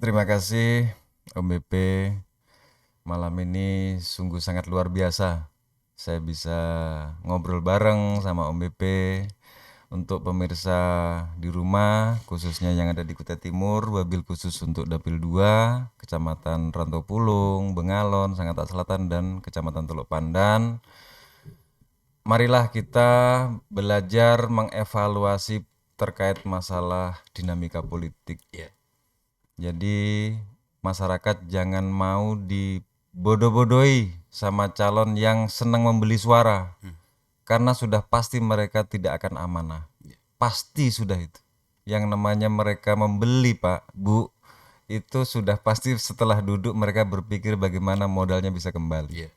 Terima kasih Om BP. Malam ini sungguh sangat luar biasa. Saya bisa ngobrol bareng sama Om BP. Untuk pemirsa di rumah, khususnya yang ada di Kutai Timur, wabil khusus untuk Dapil 2, Kecamatan Rantopulung, Bengalon, Sangatta Selatan, dan Kecamatan Teluk Pandan. Marilah kita belajar mengevaluasi terkait masalah dinamika politik. Jadi masyarakat jangan mau dibodoh-bodohi sama calon yang senang membeli suara. Karena sudah pasti mereka tidak akan amanah. Pasti sudah itu. Yang namanya mereka membeli, Pak, Bu, itu sudah pasti setelah duduk mereka berpikir bagaimana modalnya bisa kembali.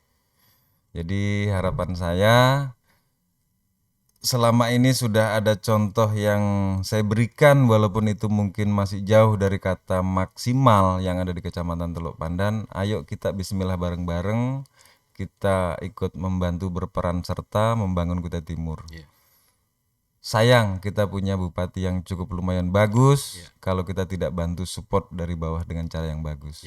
Jadi harapan saya, selama ini sudah ada contoh yang saya berikan, walaupun itu mungkin masih jauh dari kata maksimal yang ada di Kecamatan Teluk Pandan. Ayo kita bismillah bareng-bareng, kita ikut membantu berperan serta membangun Kutai Timur. Sayang kita punya bupati yang cukup lumayan bagus, kalau kita tidak bantu support dari bawah dengan cara yang bagus.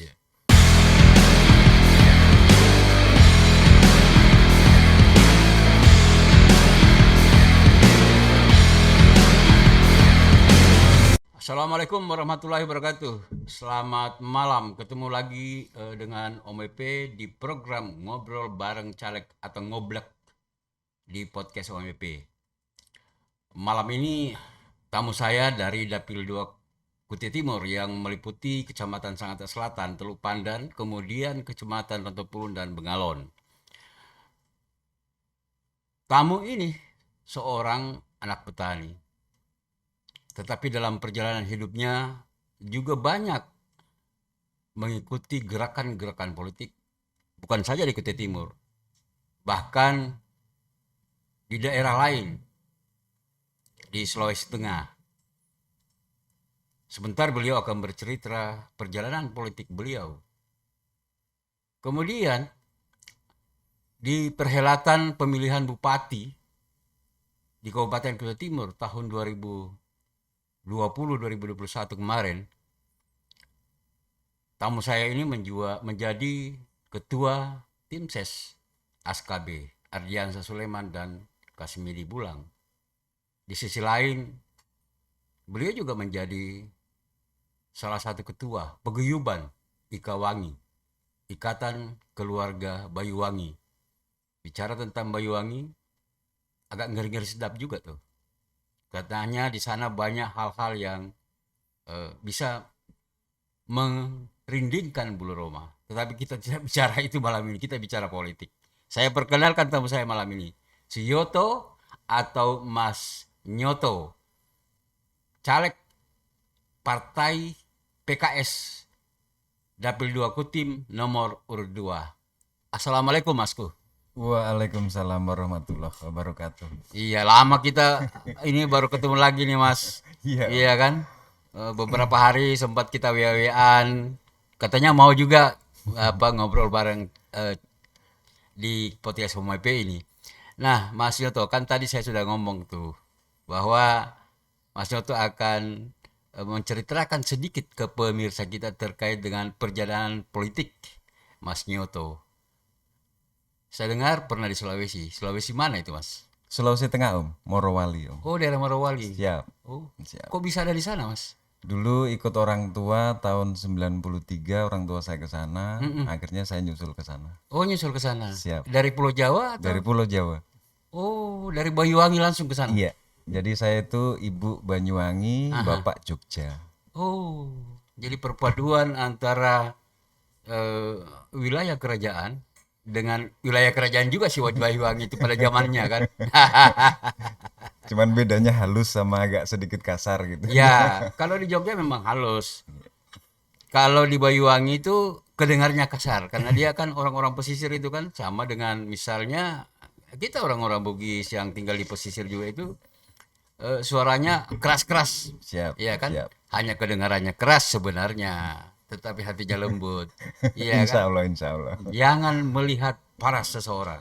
Assalamualaikum warahmatullahi wabarakatuh. Selamat malam, ketemu lagi dengan Om EP di program Ngobrol Bareng Caleg atau Ngoblek di podcast Om EP. Malam ini tamu saya dari Dapil 2 Kutai Timur yang meliputi Kecamatan Sangatta Selatan, Teluk Pandan, kemudian Kecamatan Rantopulung dan Bengalon. Tamu ini seorang anak petani, tetapi dalam perjalanan hidupnya juga banyak mengikuti gerakan-gerakan politik, bukan saja di Kutai Timur, bahkan di daerah lain di Sulawesi Tengah. Sebentar beliau akan bercerita perjalanan politik beliau. Kemudian di perhelatan pemilihan bupati di Kabupaten Kutai Timur tahun 2020-2021 kemarin, tamu saya ini menjadi ketua tim ses ASKB, Ardiansa Sulaiman dan Kasmidi Bulang. Di sisi lain, beliau juga menjadi salah satu ketua paguyuban Ikawangi, Ikatan Keluarga Bayuwangi. Bicara tentang Bayuwangi, agak ngeri-ngeri sedap juga tuh. Katanya di sana banyak hal-hal yang bisa merindingkan bulu roma. Tetapi kita tidak bicara itu malam ini, kita bicara politik. Saya perkenalkan tamu saya malam ini, si Yoto atau Mas Nyoto, caleg Partai PKS Dapil 2 Kutim nomor urut 2. Assalamualaikum Masku. Waalaikumsalam warahmatullahi wabarakatuh. Iya, lama kita ini baru ketemu lagi nih Mas. Iya kan? Beberapa hari sempat kita WA-WAan. Katanya mau juga ngobrol bareng di podcast MIP ini. Nah, Mas Yoto, kan tadi saya sudah ngomong tuh bahwa Mas Yoto akan menceritakan sedikit ke pemirsa kita terkait dengan perjalanan politik Mas Nyoto. Saya dengar pernah di Sulawesi. Sulawesi mana itu, Mas? Sulawesi Tengah, Om, Morowali, Om. Oh, daerah Morowali. Siap. Oh, Siap. kok bisa ada di sana, Mas? Dulu ikut orang tua tahun 93, orang tua saya ke sana, akhirnya saya nyusul ke sana. Oh, nyusul ke sana. Siap. Dari Pulau Jawa atau? Dari Pulau Jawa. Oh, dari Banyuwangi langsung ke sana. Iya. Jadi saya itu ibu Banyuwangi, bapak Jogja. Oh, jadi perpaduan antara wilayah kerajaan dengan wilayah kerajaan juga sih Banyuwangi itu pada zamannya kan. Cuman bedanya halus sama agak sedikit kasar gitu. Ya, kalau di Jogja memang halus. Kalau di Banyuwangi itu kedengarnya kasar karena dia kan orang-orang pesisir itu kan sama dengan misalnya kita orang-orang Bugis yang tinggal di pesisir juga itu suaranya keras-keras. Siap. Iya kan? Siap. Hanya kedengarannya keras sebenarnya, tetapi hatinya lembut. Iya Insya kan? Allah, insya Allah. Jangan melihat paras seseorang.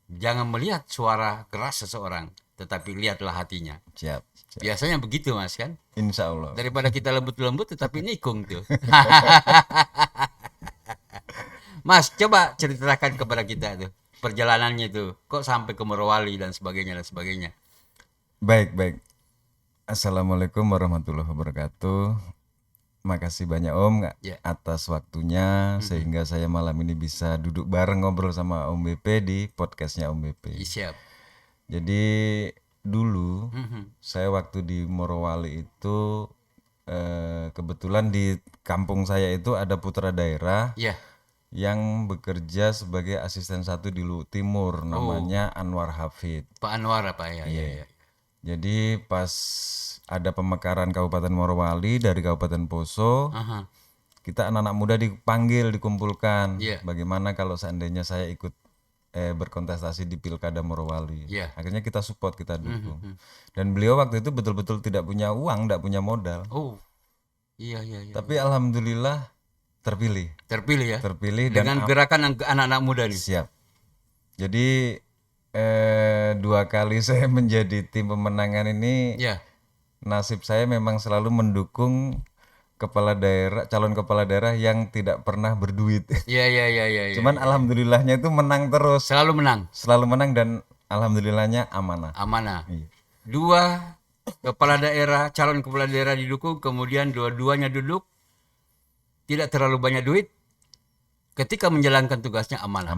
Jangan melihat suara keras seseorang, tetapi lihatlah hatinya. Siap. Biasanya begitu Mas kan? Insya Allah. Daripada kita lembut-lembut tetapi nikung tuh. Mas, coba ceritakan kepada kita tuh perjalanannya tuh. Kok sampai ke Morowali dan sebagainya dan sebagainya. Baik. Assalamualaikum warahmatullahi wabarakatuh. Makasih banyak Om Ya. atas waktunya sehingga saya malam ini bisa duduk bareng ngobrol sama Om BP di podcastnya Om BP. Siap. Jadi dulu saya waktu di Morowali itu kebetulan di kampung saya itu ada putra daerah Ya. yang bekerja sebagai asisten 1 di Luhut Timur, namanya Anwar Hafid. Pak Anwar apa ya? Ya. Jadi pas ada pemekaran Kabupaten Morowali dari Kabupaten Poso, Aha. kita anak-anak muda dipanggil, dikumpulkan. Iya. Bagaimana kalau seandainya saya ikut berkontestasi di Pilkada Morowali. Iya. Akhirnya kita support, kita dukung. Dan beliau waktu itu betul-betul tidak punya uang, tidak punya modal. Oh. Iya. Tapi alhamdulillah terpilih. Terpilih ya. Terpilih dan Dengan gerakan anak-anak muda nih. siap. Jadi 2 kali saya menjadi tim pemenangan ini, Ya. nasib saya memang selalu mendukung calon kepala daerah yang tidak pernah berduit. Ya. Cuman alhamdulillahnya itu menang terus, Selalu menang. selalu menang dan alhamdulillahnya amanah. Amanah. Iya. 2 kepala daerah, calon kepala daerah didukung, kemudian dua-duanya duduk, tidak terlalu banyak duit, ketika menjalankan tugasnya amanah.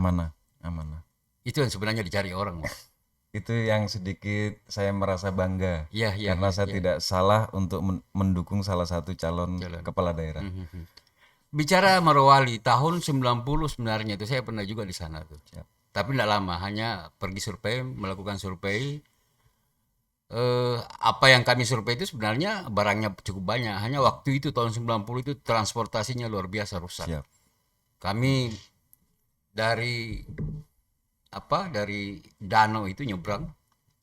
Amanah. Itu yang sebenarnya dicari orang. Mas. Itu yang sedikit saya merasa bangga. Iya. Karena saya tidak salah untuk mendukung salah satu calon kepala daerah. Bicara Morowali, tahun 90 sebenarnya itu saya pernah juga di sana tuh. Siap. Tapi tidak lama, hanya pergi survei, melakukan survei. Apa yang kami survei itu sebenarnya barangnya cukup banyak. Hanya waktu itu tahun 90 itu transportasinya luar biasa rusak. Siap. Kami dari danau itu nyebrang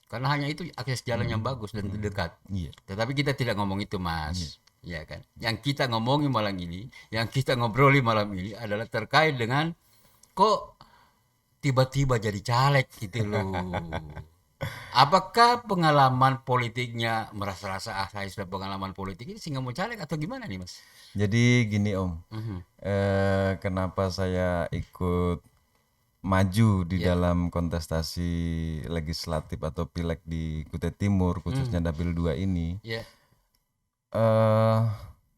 karena hanya itu akses jalan yang bagus dan dekat. Iya. Tetapi kita tidak ngomong itu Mas. Ya kan. Yang kita ngomongin malam ini, yang kita ngobroli malam ini adalah terkait dengan kok tiba-tiba jadi caleg gitu loh. Apakah pengalaman politiknya merasa-rasa saya sudah pengalaman politik ini sehingga mau caleg atau gimana nih Mas? Jadi gini Om, kenapa saya ikut maju di dalam kontestasi legislatif atau pileg di Kutai Timur, khususnya Dapil 2 ini? Ya.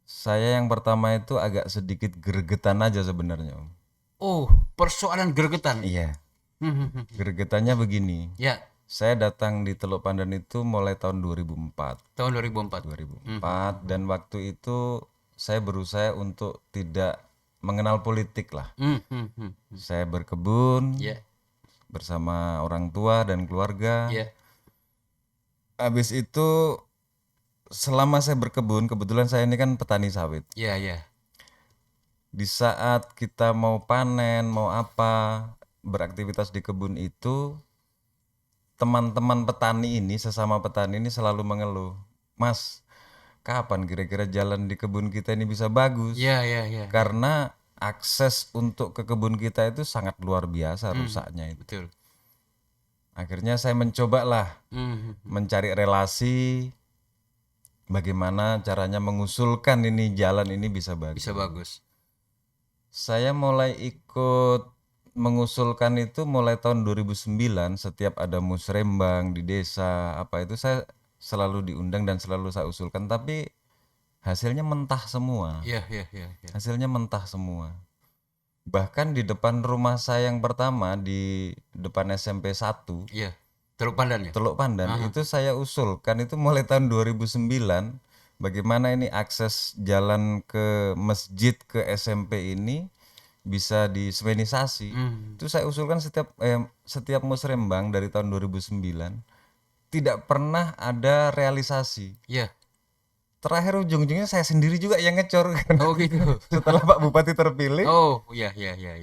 Saya yang pertama itu agak sedikit gregetan aja sebenarnya Om. Oh, persoalan gregetan. Iya. Gregetannya begini. Ya, Saya datang di Teluk Pandan itu mulai tahun 2004. tahun 2004. 2004 dan waktu itu saya berusaha untuk tidak mengenal politik lah. Saya berkebun Ya, bersama orang tua dan keluarga. ya. Habis itu selama saya berkebun, kebetulan saya ini kan petani sawit. Ya. Di saat kita mau panen, mau apa, beraktivitas di kebun itu, teman-teman petani ini, sesama petani ini selalu mengeluh, Mas, kapan kira-kira jalan di kebun kita ini bisa bagus? Ya. Karena akses untuk ke kebun kita itu sangat luar biasa rusaknya itu. Betul. Akhirnya saya mencobalah mencari relasi, bagaimana caranya mengusulkan ini jalan ini bisa bagus. Bisa bagus. Saya mulai ikut mengusulkan itu mulai tahun 2009. Setiap ada musrembang di desa apa itu saya selalu diundang dan selalu saya usulkan, tapi hasilnya mentah semua. Ya. Hasilnya mentah semua. Bahkan di depan rumah saya yang pertama, di depan SMP 1 Ya. Teluk Pandan ya? Teluk Pandan, itu saya usulkan itu mulai tahun 2009, bagaimana ini akses jalan ke masjid ke SMP ini bisa disemenisasi. Itu saya usulkan setiap musrembang dari tahun 2009, tidak pernah ada realisasi. Ya. Terakhir ujung-ujungnya saya sendiri juga yang ngecor kan. Oh gitu. Setelah Pak Bupati terpilih, Oh, ya.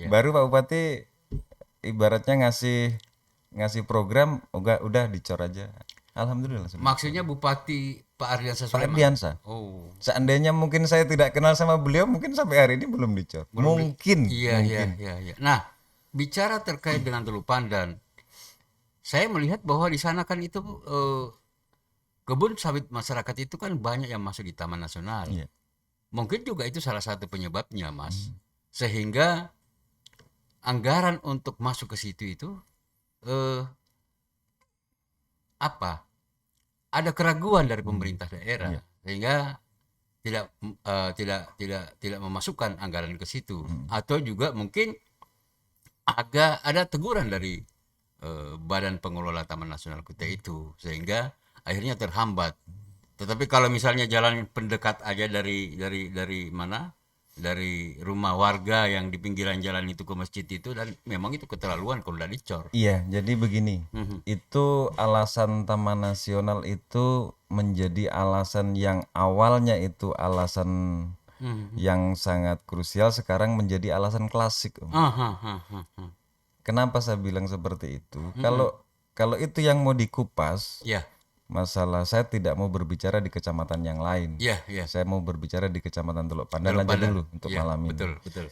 baru Pak Bupati ibaratnya ngasih program, udah dicor aja. Alhamdulillah. Maksudnya Bupati Pak Ardiansa Pak Sulaiman. Ardiansa. Oh. Seandainya mungkin saya tidak kenal sama beliau, mungkin sampai hari ini belum dicor. Mungkin. Iya. Nah, bicara terkait dengan Teluk Pandan, saya melihat bahwa di sana kan itu kebun sawit masyarakat itu kan banyak yang masuk di Taman Nasional. Iya. Mungkin juga itu salah satu penyebabnya, Mas. Sehingga anggaran untuk masuk ke situ itu eh, apa? Ada keraguan dari pemerintah daerah Iya. sehingga tidak memasukkan anggaran ke situ, atau juga mungkin agak ada teguran dari Badan Pengelola Taman Nasional Kuta itu sehingga akhirnya terhambat. Tetapi kalau misalnya jalan pendekat aja dari mana? Dari rumah warga yang di pinggiran jalan itu ke masjid itu, dan memang itu keterlaluan kalau udah dicor. Iya, jadi begini. Itu alasan Taman Nasional itu menjadi alasan yang awalnya itu alasan yang sangat krusial, sekarang menjadi alasan klasik, Om. Kenapa saya bilang seperti itu? Kalau itu yang mau dikupas, Ya, masalah saya tidak mau berbicara di kecamatan yang lain. ya, ya. Saya mau berbicara di Kecamatan Teluk Pandan Teluk aja Pandan. dulu untuk Ya, malam ini. betul, betul.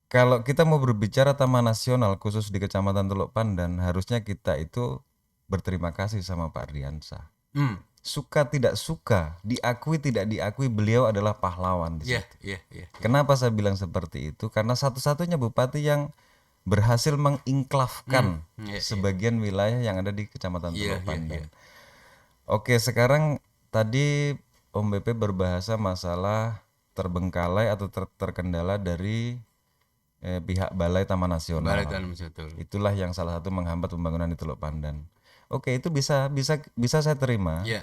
Kalau kita mau berbicara Taman Nasional khusus di Kecamatan Teluk Pandan, harusnya kita itu berterima kasih sama Pak Riansa. Hmm. Suka tidak suka, diakui tidak diakui, beliau adalah pahlawan di Ya, situ. ya, ya. Kenapa saya bilang seperti itu? Karena satu-satunya bupati yang berhasil mengingklafkan Ya, sebagian wilayah yang ada di Kecamatan ya, Teluk ya, Pandan. ya. Oke, sekarang tadi Om BP berbahasa masalah terbengkalai atau terkendala dari pihak Balai Taman Nasional. Balakan betul. Itulah yang salah satu menghambat pembangunan di Teluk Pandan. Oke, itu bisa saya terima. Ya,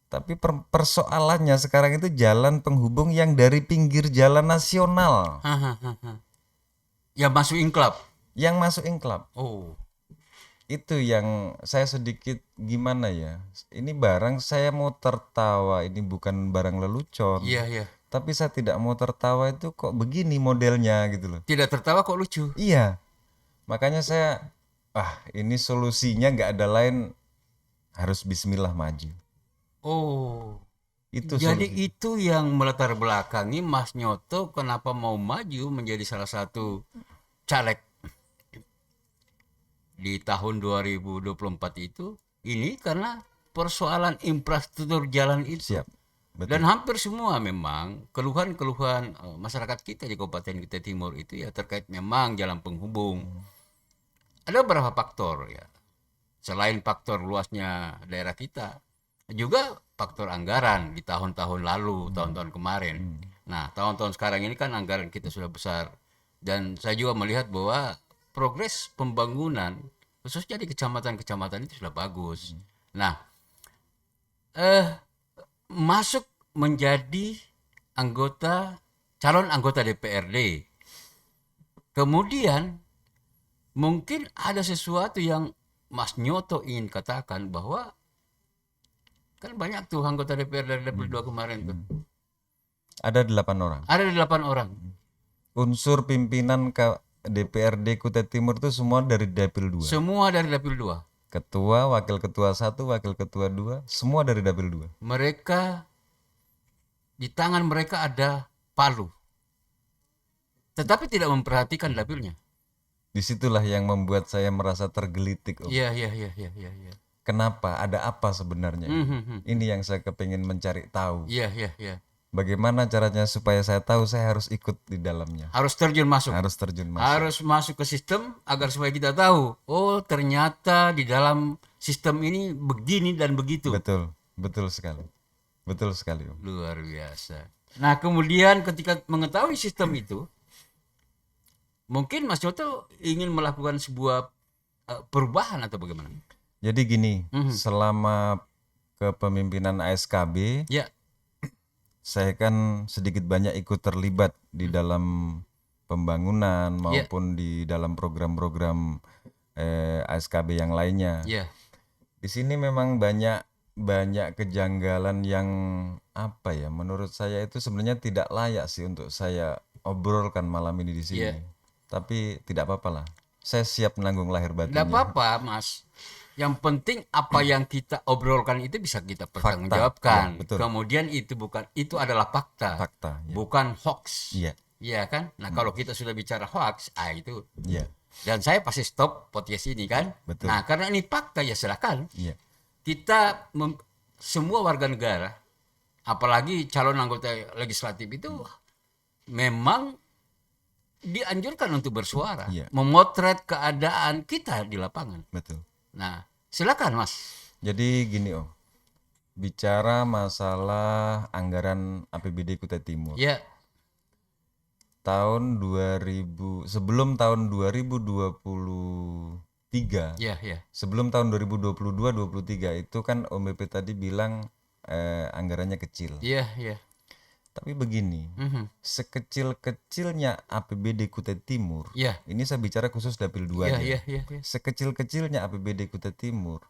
Tapi persoalannya sekarang itu jalan penghubung yang dari pinggir jalan nasional ya masuk inklap. yang masuk inklap. Oh, Itu yang saya sedikit gimana ya. Ini barang saya mau tertawa, ini bukan barang lelucon. iya, iya. Tapi saya tidak mau tertawa itu kok begini modelnya gitu loh. Tidak tertawa kok lucu. Iya. Makanya saya ini solusinya nggak ada lain, harus bismillah maju. Oh, Itu jadi solusi. itu yang melatar belakangi Mas Nyoto kenapa mau maju menjadi salah satu caleg di tahun 2024 itu. Ini karena persoalan infrastruktur jalan itu. Siap. Betul. Dan hampir semua memang keluhan-keluhan masyarakat kita di Kabupaten Kutai Timur itu ya terkait memang jalan penghubung. Ada beberapa faktor ya. Selain faktor luasnya daerah kita, juga faktor anggaran di tahun-tahun lalu, tahun-tahun kemarin. Nah, tahun-tahun sekarang ini kan anggaran kita sudah besar. Dan saya juga melihat bahwa progres pembangunan khususnya di kecamatan-kecamatan itu sudah bagus. Nah, masuk menjadi calon anggota DPRD. Kemudian mungkin ada sesuatu yang Mas Nyoto ingin katakan bahwa kan banyak tuh anggota DPR dari level 2 kemarin tuh. Ada 8 orang. Ada 8 orang. Unsur pimpinan DPRD Kutai Timur itu semua dari Dapil 2. Semua dari dapil 2. Ketua, wakil ketua 1, wakil ketua 2, semua dari Dapil 2. Mereka, di tangan mereka ada palu. Tetapi tidak memperhatikan dapilnya. Disitulah yang membuat saya merasa tergelitik, Om. Iya, iya, iya, iya, iya, iya. Kenapa? Ada apa sebenarnya? Ini yang saya kepingin mencari tahu. Iya, iya, iya. Bagaimana caranya supaya saya tahu, saya harus ikut di dalamnya. Harus terjun masuk. Harus terjun masuk. Harus masuk ke sistem agar supaya kita tahu, oh ternyata di dalam sistem ini begini dan begitu. Betul, betul sekali. Betul sekali, Om. Luar biasa. Nah, kemudian ketika mengetahui sistem itu, mungkin Mas Nyoto ingin melakukan sebuah perubahan atau bagaimana? Jadi gini, selama kepemimpinan ASKB, Ya, saya kan sedikit banyak ikut terlibat di dalam pembangunan maupun di dalam program-program ASKB yang lainnya. ya. Di sini memang banyak kejanggalan yang apa ya, menurut saya itu sebenarnya tidak layak sih untuk saya obrolkan malam ini di sini. Iya. Tapi tidak apa-apa lah. Saya siap menanggung lahir Tidak batinnya. apa-apa, Mas. Yang penting apa yang kita obrolkan itu bisa kita pertanggungjawabkan. Ya, betul. Kemudian itu adalah fakta. Fakta, ya. Bukan hoax. Iya. Iya kan? Nah, kalau kita sudah bicara hoax, itu Iya. Dan saya pasti stop podcast ini kan. Betul. Nah, karena ini fakta ya silakan. Iya. Kita semua warga negara, apalagi calon anggota legislatif itu memang dianjurkan untuk bersuara, Iya. memotret keadaan kita di lapangan. Betul. Nah, silakan Mas. Jadi gini Om, bicara masalah anggaran APBD Kutai Timur. Ya, Tahun 2000, sebelum tahun 2023, ya, ya. sebelum tahun 2022-23 itu kan Om BP tadi bilang anggarannya kecil. Iya, iya. Tapi begini, sekecil-kecilnya APBD Kutai Timur, Iya. ini saya bicara khusus Dapil 2 Iya, aja. iya, iya, iya. Sekecil-kecilnya APBD Kutai Timur,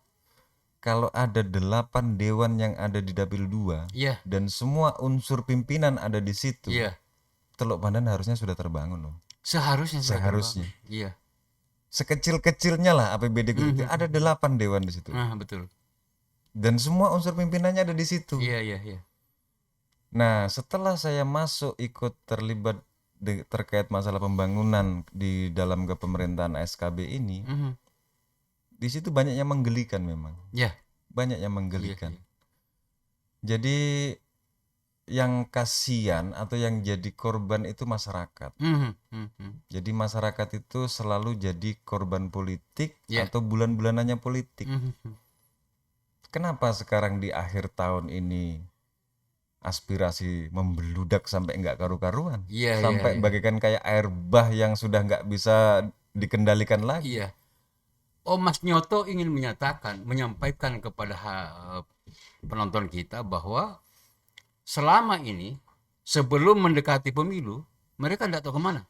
kalau ada 8 dewan yang ada di Dapil 2 Iya, dan semua unsur pimpinan ada di situ, iya. Teluk Pandan harusnya sudah terbangun loh. Seharusnya sudah Seharusnya. terbangun. Iya. Sekecil-kecilnya lah APBD Kutai Timur, ada 8 dewan di situ. Nah, betul. Dan semua unsur pimpinannya ada di situ. Iya, iya, iya. Nah, setelah saya masuk ikut terlibat terkait masalah pembangunan di dalam kepemerintahan ASKB ini, Mhm. di situ banyak yang menggelikan memang. Iya. Banyak yang menggelikan. Jadi yang kasihan atau yang jadi korban itu masyarakat. Mhm, mhm. Jadi masyarakat itu selalu jadi korban politik Iya. atau bulan-bulanannya politik. Mhm. Kenapa sekarang di akhir tahun ini aspirasi membeludak sampai nggak karu-karuan, Iya, iya, sampai iya. bagaikan kayak air bah yang sudah nggak bisa dikendalikan lagi. Iya. Oh, Mas Nyoto ingin menyampaikan kepada penonton kita bahwa selama ini sebelum mendekati pemilu mereka tidak tahu kemana.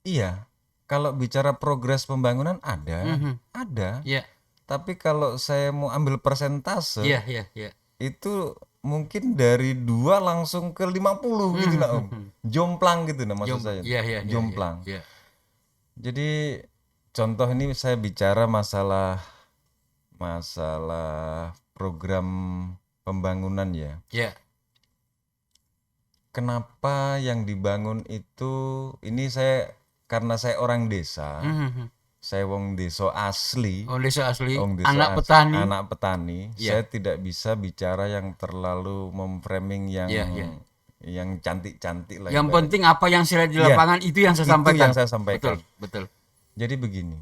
Iya, kalau bicara progres pembangunan ada, Mhm. ada. Iya, Tapi kalau saya mau ambil persentase, iya, iya, iya. itu mungkin dari 2 langsung ke 50 gitu nah Om. Jomplang gitu nah maksud saya. Iya, iya, iya, Jomplang. iya. Jadi contoh ini saya bicara masalah program pembangunan ya. Iya. Kenapa yang dibangun itu, ini saya karena saya orang desa, Mhm. saya wong desa asli, Oh, desa asli, wong desa anak petani. anak petani, Iya. saya tidak bisa bicara yang terlalu memframing yang Iya, iya. yang cantik-cantik lah. Yang ibarat. penting apa yang sudah di Iya, lapangan itu yang saya itu sampaikan. yang saya sampaikan. Betul, betul. Jadi begini,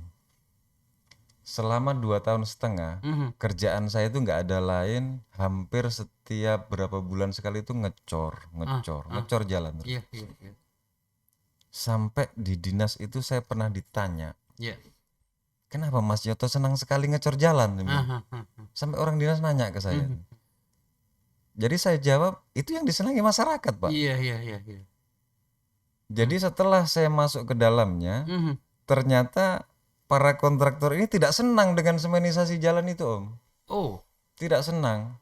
selama 2 tahun setengah kerjaan saya itu nggak ada lain, hampir setiap berapa bulan sekali itu ngecor jalan terus. Iya, iya, iya. Sampai di dinas itu saya pernah ditanya, Iya. kenapa Mas Yoto senang sekali ngecor jalan? Dia bilang. Aha, aha. Sampai orang dinas nanya ke saya. Jadi saya jawab, itu yang disenangi masyarakat Pak. Iya, iya, iya, iya. Jadi setelah saya masuk ke dalamnya, Mhm. ternyata para kontraktor ini tidak senang dengan semenisasi jalan itu Om. Oh, Tidak senang.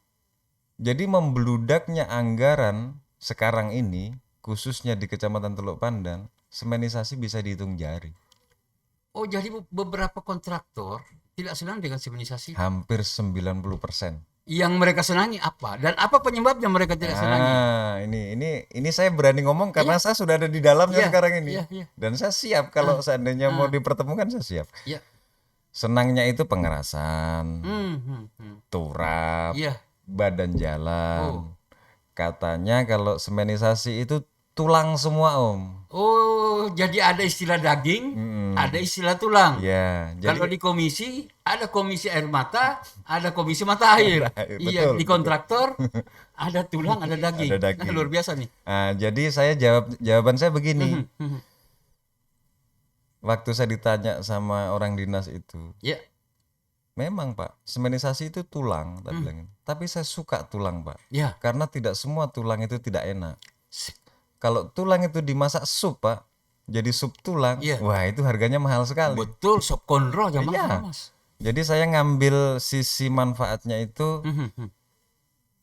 Jadi membludaknya anggaran sekarang ini, khususnya di Kecamatan Teluk Pandan, semenisasi bisa dihitung jari. oh jadi beberapa kontraktor tidak senang dengan semenisasi. Hampir 90%. Yang mereka senangi apa? Dan apa penyebabnya mereka tidak senangi? Ah, ini saya berani ngomong karena saya sudah ada di dalamnya Iya, sekarang ini. iya, iya. Dan saya siap kalau seandainya mau dipertemukan, saya siap. Iya. Senangnya itu pengerasan, turap, Iya. badan jalan. Katanya kalau semenisasi itu tulang semua Om. Oh, jadi ada istilah daging, ada istilah tulang. Ya, Kalau jadi di komisi ada komisi air mata, ada komisi mata air. Iya, betul, di kontraktor ada tulang, ada daging. Ada daging. Nah, luar biasa nih. jadi saya jawaban saya begini. Waktu saya ditanya sama orang dinas itu, Ya. memang Pak, semenisasi itu tulang, tak bilangin. Tapi saya suka tulang Pak, Ya. karena tidak semua tulang itu tidak enak. Kalau tulang itu dimasak sup Pak, jadi sup tulang, Iya. wah itu harganya mahal sekali. Betul, sop konro aja Iya. mahal, Mas. Jadi saya ngambil sisi manfaatnya itu,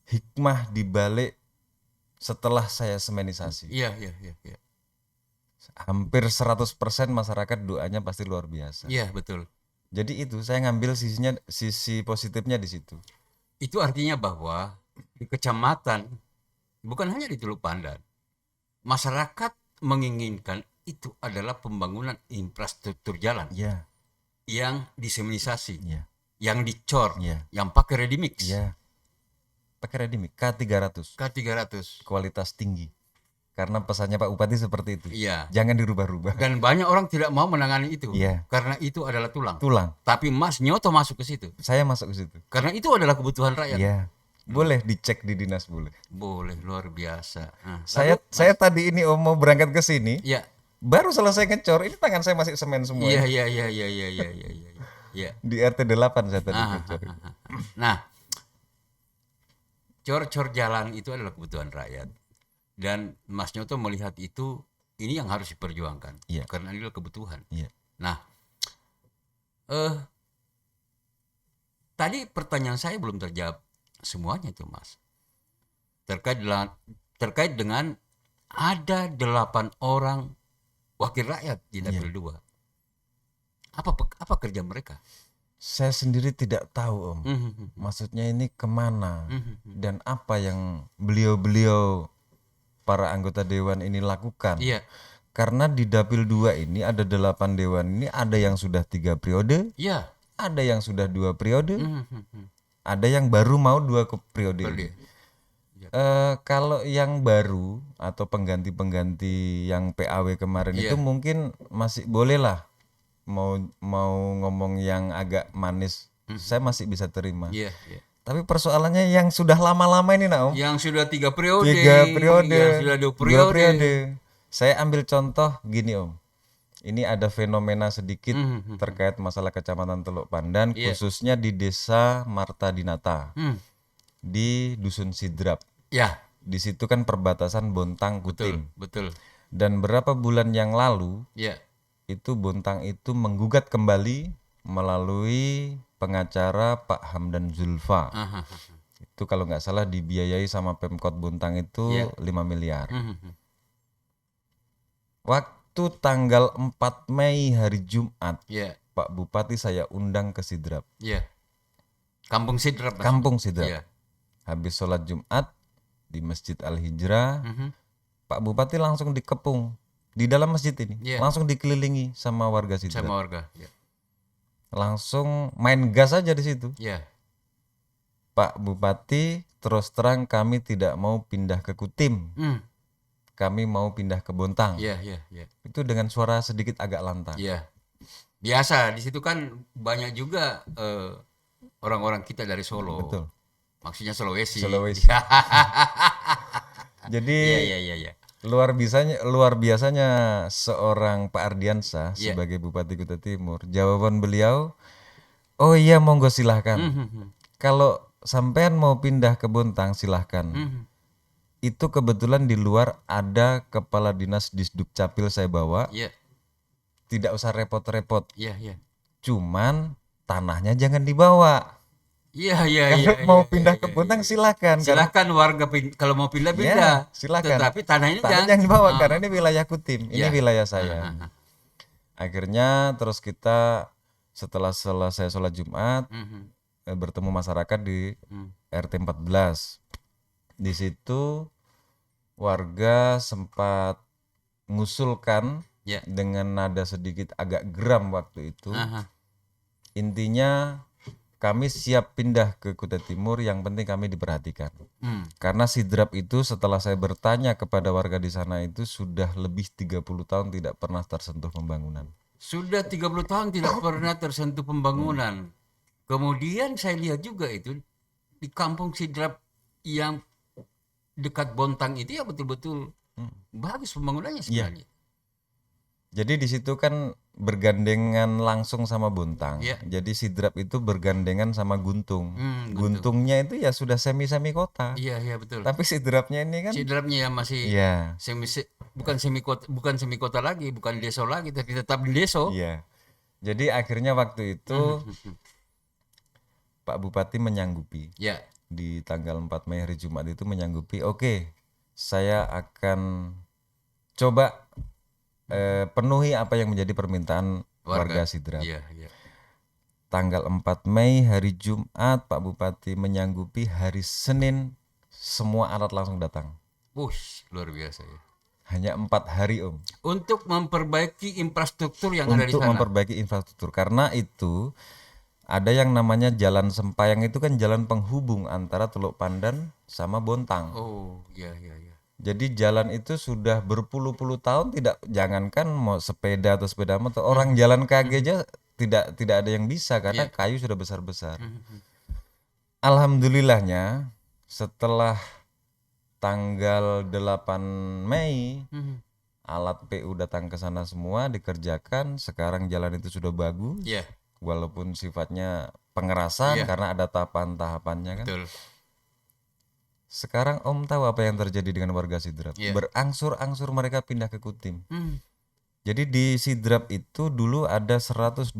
hikmah dibalik setelah saya semenisasi. Iya, iya, iya, iya. Hampir 100% masyarakat doanya pasti luar biasa. Iya, betul. Jadi itu saya ngambil sisi positifnya di situ. Itu artinya bahwa di kecamatan, bukan hanya di Teluk Pandan, masyarakat menginginkan itu adalah pembangunan infrastruktur jalan. Ya, yang diseminisasi, Iya. yang dicor, Iya. yang pakai ready mix. Iya. Pakai ready mix K300. K300. Kualitas tinggi. Karena pesannya Pak Bupati seperti itu. Iya. Jangan dirubah-rubah. Dan banyak orang tidak mau menangani itu. Iya. Karena itu adalah tulang. Tulang. Tapi Mas Nyoto masuk ke situ. Saya masuk ke situ. Karena itu adalah kebutuhan rakyat. Iya. Boleh dicek di dinas boleh. Boleh, luar biasa. Nah, Saya tadi ini mau berangkat ke sini. Iya. Baru selesai ngecor, ini tangan saya masih semen semua. Iya. Di RT 8 saya tadi ngecor. Nah, cor-cor jalan itu adalah kebutuhan rakyat. Dan Mas Nyoto melihat itu, ini yang harus diperjuangkan. Iya. Karena ini adalah kebutuhan. Iya. Nah, tadi pertanyaan saya belum terjawab semuanya itu, Mas. Terkait dengan ada 8 orang wakil rakyat di Dapil 2. Apa kerja mereka? Saya sendiri tidak tahu, Om. Maksudnya ini kemana dan apa yang beliau-beliau para anggota dewan ini lakukan. Iya. Karena di Dapil 2 ini ada 8 dewan ini, ada yang sudah 3 periode, Iya. ada yang sudah 2 periode, ada yang baru mau 2 periode. Kalau yang baru atau pengganti-pengganti yang PAW kemarin itu mungkin masih boleh lah, mau ngomong yang agak manis, saya masih bisa terima. Iya. Tapi persoalannya yang sudah lama-lama ini, Om. Yang sudah 3 periode, 3 periode, yang sudah 2 2 periode. Saya ambil contoh gini, Om. Ini ada fenomena sedikit terkait masalah Kecamatan Teluk Pandan, khususnya di Desa Marta Dinata, di Dusun Sidrap. Ya, Di situ kan perbatasan Bontang Kutim. betul. Dan berapa bulan yang lalu Ya. itu Bontang itu menggugat kembali melalui pengacara Pak Hamdan Zulfa. Itu kalau nggak salah dibiayai sama Pemkot Bontang itu 5 miliar. Waktu tanggal 4 Mei hari Jumat, Pak Bupati saya undang ke Sidrap. Iya. Kampung Sidrap. Mas. Kampung Sidrap. Iya. Habis sholat Jumat di Masjid Al-Hijrah, Pak Bupati langsung dikepung di dalam masjid ini, langsung dikelilingi sama warga Sidrap. Sama warga. Ya. Langsung main gas aja di situ. Iya. Pak Bupati, terus terang kami tidak mau pindah ke Kutim, kami mau pindah ke Bontang. Iya. Itu dengan suara sedikit agak lantang. Iya. Biasa di situ kan banyak juga orang-orang kita dari Solo. Betul. Maksudnya Sulawesi. Jadi Iya. luar biasanya seorang Pak Ardiansah sebagai Bupati Kutai Timur. Jawaban beliau, oh iya monggo silahkan. Kalau sampean mau pindah ke Bontang silahkan. Itu kebetulan di luar ada kepala dinas Disduk Capil saya bawa. Iya. Tidak usah repot-repot. Iya. Cuman tanahnya jangan dibawa. Iya. Kalau mau pindah ke Bontang silakan. Silakan warga kalau mau pindah. Silakan. Tetapi tanah jangan dibawa karena ini wilayah Kutim, ini wilayah saya. Akhirnya terus kita setelah selesai sholat Jumat bertemu masyarakat di RT 14. Di situ warga sempat mengusulkan dengan nada sedikit agak geram waktu itu. Intinya kami siap pindah ke Kutai Timur, yang penting kami diperhatikan. Karena Sidrap itu setelah saya bertanya kepada warga di sana itu sudah lebih 30 tahun tidak pernah tersentuh pembangunan. Sudah 30 tahun tidak pernah tersentuh pembangunan. Kemudian saya lihat juga itu di kampung Sidrap yang dekat Bontang itu ya betul-betul bagus pembangunannya sebenarnya. Jadi di situ kan bergandengan langsung sama Bontang. Jadi Sidrap itu bergandengan sama Guntung. Guntungnya itu ya sudah semi kota. Iya betul. Tapi Sidrapnya ini kan Sidrapnya ya masih bukan semi kota lagi, bukan desa lagi, tapi tetap di desa. Iya. Jadi akhirnya waktu itu Pak Bupati menyanggupi. Di tanggal 4 Mei hari Jumat itu menyanggupi, oke, saya akan coba penuhi apa yang menjadi permintaan warga Sidrap. Tanggal 4 Mei hari Jumat Pak Bupati menyanggupi, hari Senin semua alat langsung datang. Luar biasa ya. Hanya 4 hari Om. Untuk memperbaiki infrastruktur yang ada di Untuk sana. memperbaiki infrastruktur. Karena itu ada yang namanya Jalan Sempayang, itu kan jalan penghubung antara Teluk Pandan sama Bontang. Oh, iya iya iya. Jadi jalan itu sudah berpuluh-puluh tahun jangankan mau sepeda atau sepeda motor, orang jalan kaki aja tidak ada yang bisa karena kayu sudah besar-besar. Alhamdulillahnya setelah tanggal 8 Mei alat PU datang ke sana semua dikerjakan, sekarang jalan itu sudah bagus. Iya, Walaupun sifatnya pengerasan karena ada tahapan-tahapannya kan. betul. Sekarang Om tahu apa yang terjadi dengan warga Sidrap? Iya. Berangsur-angsur mereka pindah ke Kutim. Hmm. Jadi di Sidrap itu dulu ada 128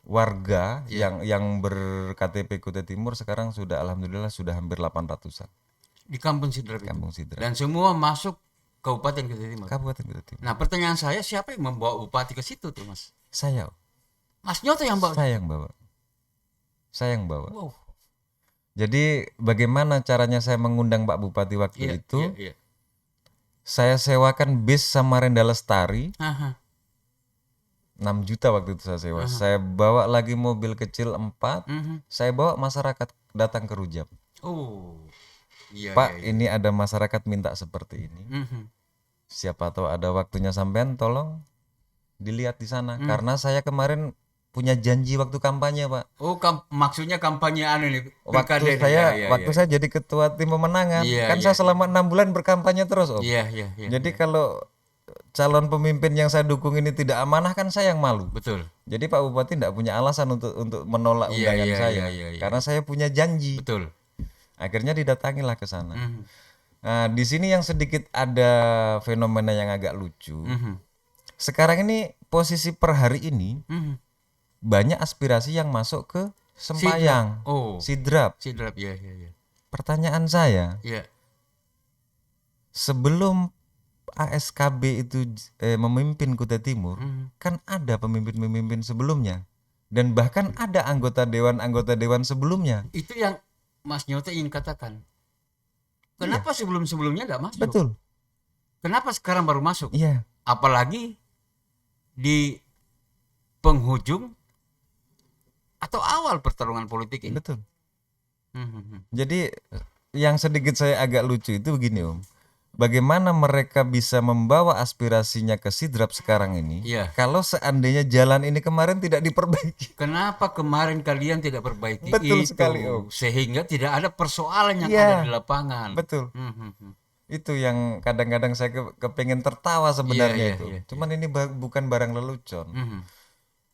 warga yang ber-KTP Kutai Timur, sekarang sudah alhamdulillah sudah hampir 800-an. Di Kampung Sidrap itu. Kampung Sidrap. Dan semua masuk Kabupaten Kutai Timur. Kabupaten Kutai Timur. Nah, pertanyaan saya, siapa yang membawa bupati ke situ tuh, Mas? Saya. Mas Nyoto yang bawa. Saya yang bawa. Saya yang bawa. Wow. Jadi bagaimana caranya saya mengundang Pak Bupati waktu itu? Iya. Saya sewakan bis Samarinda Lestari, Aha. 6 juta waktu itu saya sewa. Saya bawa lagi mobil kecil 4, saya bawa masyarakat datang ke Rujak. Oh. Iya. Pak, ini ada masyarakat minta seperti ini. Mhm. Siapa tahu ada waktunya sampean, tolong dilihat di sana. Karena saya kemarin punya janji waktu kampanye, Pak. Oh, maksudnya kampanye anu nih. Waktu pilkada nih. saya Iya, waktu saya jadi ketua tim pemenangan, Iya, kan iya, saya selama 6 bulan berkampanye terus, Om. Iya. Jadi kalau calon pemimpin yang saya dukung ini tidak amanah, kan saya yang malu. Betul. Jadi Pak Bupati tidak punya alasan untuk menolak Iya, undangan iya, saya, iya. karena saya punya janji. Betul. Akhirnya didatangilah ke sana. Mhm. Nah, di sini yang sedikit ada fenomena yang agak lucu. Mhm. Sekarang ini posisi per hari ini Mhm. banyak aspirasi yang masuk ke Sempayang, Oh. Sidrap. Sidrap, iya. Pertanyaan saya, Iya. sebelum ASKB itu memimpin Kutai Timur, kan ada pemimpin-pemimpin sebelumnya, dan bahkan ada anggota dewan sebelumnya. Itu yang Mas Nyoto ingin katakan. Kenapa sebelum-sebelumnya nggak masuk? Betul. Kenapa sekarang baru masuk? Iya. Apalagi di penghujung atau awal pertarungan politik ini. Betul. Mhm. Jadi yang sedikit saya agak lucu itu begini Om. Bagaimana mereka bisa membawa aspirasinya ke Sidrap sekarang ini, Iya. kalau seandainya jalan ini kemarin tidak diperbaiki. Kenapa kemarin kalian tidak perbaiki Betul itu sekali, Om. sehingga tidak ada persoalan yang Iya. ada di lapangan. Betul. Mhm. Itu yang kadang-kadang saya kepengen tertawa sebenarnya Iya, itu. iya. Cuman ini bukan barang lelucon. Mhm.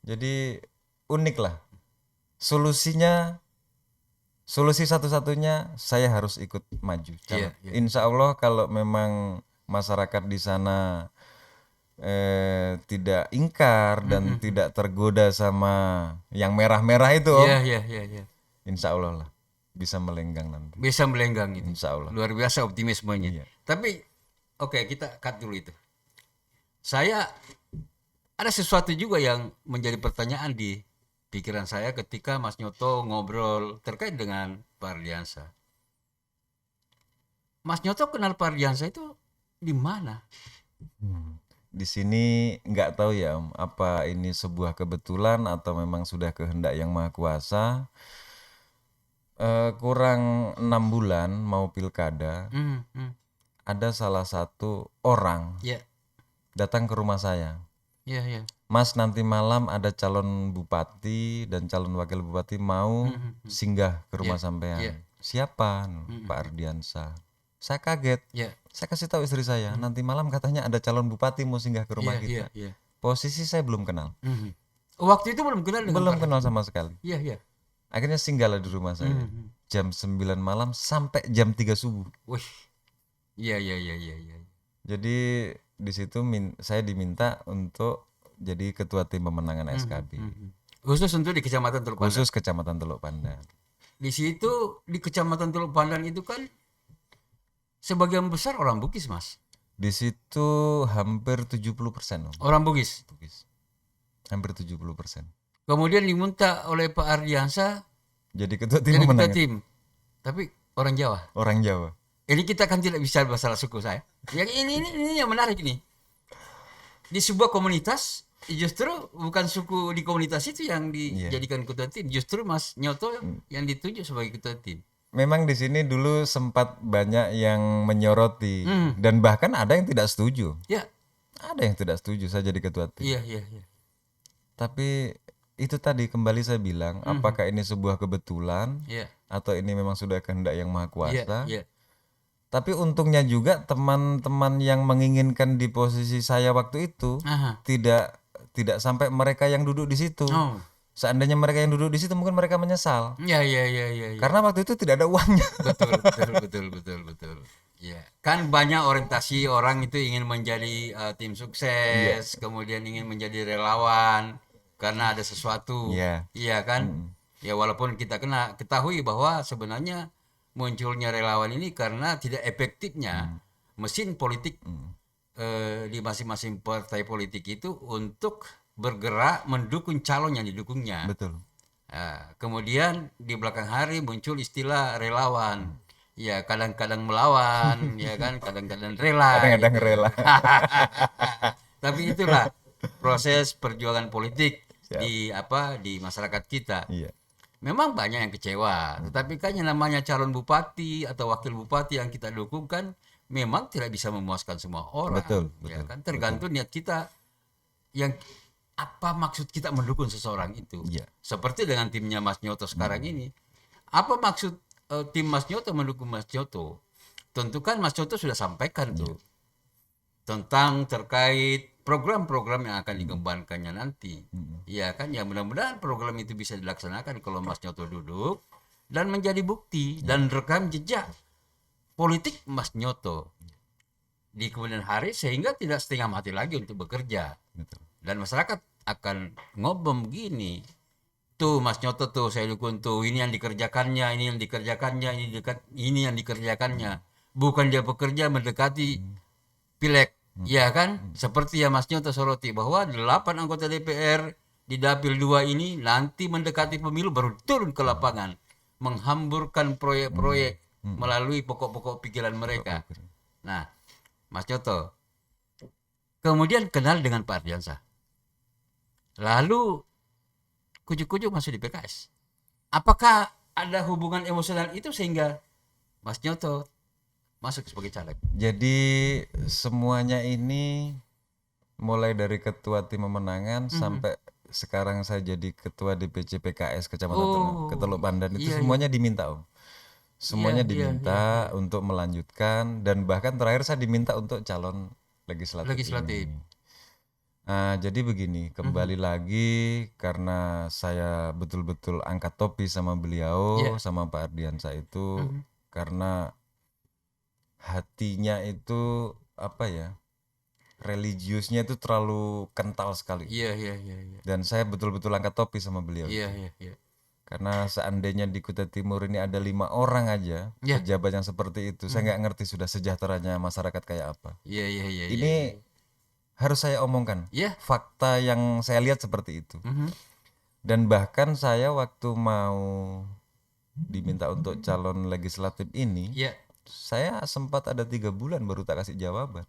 Jadi unik lah. Solusi satu-satunya saya harus ikut maju. Iya. Insya Allah kalau memang masyarakat di sana tidak ingkar dan tidak tergoda sama yang merah-merah itu, Om, Iya. insya Allah lah bisa melenggang nanti. Bisa melenggang itu. Insya Allah. Luar biasa optimismenya. Iya. Tapi oke, kita cut dulu itu. Saya ada sesuatu juga yang menjadi pertanyaan di pikiran saya ketika Mas Nyoto ngobrol terkait dengan Pak Ardiansa. Mas Nyoto kenal Pak Ardiansa itu di mana? Di sini nggak tahu ya Om, apa ini sebuah kebetulan atau memang sudah kehendak yang maha kuasa. Kurang 6 bulan mau pilkada, ada salah satu orang Ya, datang ke rumah saya. ya. Mas, nanti malam ada calon bupati dan calon wakil bupati mau singgah ke rumah sampean. iya. Siapa? Pak Ardiansa. Saya kaget. Ya, Saya kasih tahu istri saya, nanti malam katanya ada calon bupati mau singgah ke rumah kita. iya. Posisi saya belum kenal. Waktu itu belum kenal dengan Belum Pak. kenal sama sekali. Iya. Akhirnya singgahlah di rumah saya. Jam 9 malam sampai jam 3 subuh. Wih. Iya. Jadi di situ saya diminta untuk jadi ketua tim pemenangan SKB. Khusus untuk di Kecamatan Teluk Pandan. Khusus Kecamatan Teluk Pandan. Di situ di Kecamatan Teluk Pandan itu kan sebagian besar orang Bugis, Mas. Di situ hampir 70%, Om. Orang Bugis. Bugis. Hampir 70%. Kemudian diminta oleh Pak Ardiansa Jadi ketua tim jadi ketua pemenangan. tim. Tapi orang Jawa. Orang Jawa. Ini kita kan tidak bisa masalah suku saya. Yang ini yang menarik nih. Di sebuah komunitas justru bukan suku di komunitas itu yang dijadikan ketua tim, justru Mas Nyoto yang ditunjuk sebagai ketua tim. Memang di sini dulu sempat banyak yang menyoroti dan bahkan ada yang tidak setuju. Ya. Ada yang tidak setuju saya jadi ketua tim. Iya. Tapi itu tadi kembali saya bilang, apakah ini sebuah kebetulan Iya. atau ini memang sudah kehendak yang maha kuasa? Iya. Tapi untungnya juga teman-teman yang menginginkan di posisi saya waktu itu Aha. tidak sampai mereka yang duduk di situ. Oh. Seandainya mereka yang duduk di situ mungkin mereka menyesal. Iya. Karena waktu itu tidak ada uangnya. Betul. Ya, kan banyak orientasi orang itu ingin menjadi tim sukses, kemudian ingin menjadi relawan karena ada sesuatu. Iya. Iya kan? Ya walaupun kita ketahui bahwa sebenarnya munculnya relawan ini karena tidak efektifnya mesin politik di masing-masing partai politik itu untuk bergerak mendukung calon yang didukungnya. Betul. Nah, kemudian di belakang hari muncul istilah relawan. Ya kadang-kadang melawan, ya kan, kadang-kadang rela. Kadang-kadang gitu. rela. Tapi itulah proses perjuangan politik Siap. di masyarakat kita. Iya. Memang banyak yang kecewa, tetapi kan yang namanya calon bupati atau wakil bupati yang kita dukung kan memang tidak bisa memuaskan semua orang. Betul. Ya kan, tergantung niat kita yang apa maksud kita mendukung seseorang itu. Iya. Seperti dengan timnya Mas Nyoto sekarang ini. Apa maksud tim Mas Nyoto mendukung Mas Nyoto? Tentu kan Mas Nyoto sudah sampaikan tuh tentang terkait program-program yang akan dikembangkannya nanti. Iya kan, ya mudah-mudahan program itu bisa dilaksanakan kalau Mas Nyoto duduk dan menjadi bukti dan rekam jejak politik Mas Nyoto di kemudian hari sehingga tidak setengah mati lagi untuk bekerja. Betul. Dan masyarakat akan ngobam gini. Tuh Mas Nyoto tuh saya dukung tuh, ini yang dikerjakannya, ini yang dikerjakannya. Bukan dia bekerja mendekati pileg. Ya kan? Seperti yang Mas Nyoto soroti bahwa 8 anggota DPR di Dapil 2 ini nanti mendekati pemilu baru turun ke lapangan menghamburkan proyek-proyek melalui pokok-pokok pikiran mereka. Nah, Mas Nyoto kemudian kenal dengan Pak Ardiansah. Lalu kujuk-kujuk masuk di PKS. Apakah ada hubungan emosional itu sehingga Mas Nyoto masuk sebagai caleg? Jadi semuanya ini mulai dari ketua tim pemenangan sampai sekarang saya jadi ketua DPC PKS Kecamatan Teluk Pandan itu semuanya diminta Om. Semuanya diminta untuk melanjutkan dan bahkan terakhir saya diminta untuk calon legislatif. Ini. Nah, jadi begini, kembali lagi karena saya betul-betul angkat topi sama beliau, sama Pak Ardiansah itu karena hatinya itu apa ya, religiusnya itu terlalu kental sekali. Iya. Dan saya betul-betul angkat topi sama beliau. Iya. Karena seandainya di Kutai Timur ini ada 5 orang aja pejabat yang seperti itu, saya nggak ngerti sudah sejahteranya masyarakat kayak apa. Iya. Ini harus saya omongkan. Fakta yang saya lihat seperti itu. Dan bahkan saya waktu mau diminta untuk calon legislatif ini, saya sempat ada 3 bulan baru tak kasih jawaban.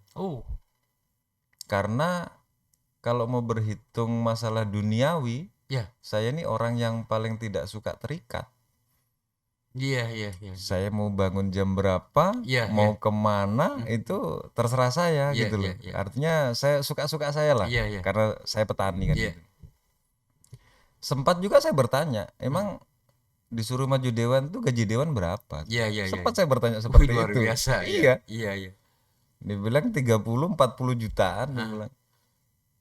Karena kalau mau berhitung masalah duniawi, saya ini orang yang paling tidak suka terikat. Iya. Saya mau bangun jam berapa, mau kemana itu terserah saya gitu loh. Artinya saya suka-suka saya lah, karena saya petani kan. Gitu. Sempat juga saya bertanya, emang disuruh maju dewan tuh gaji dewan berapa? Sempat saya bertanya seperti luar itu. Biasa, iya. Dia bilang 30-40 jutaan. Dia bilang,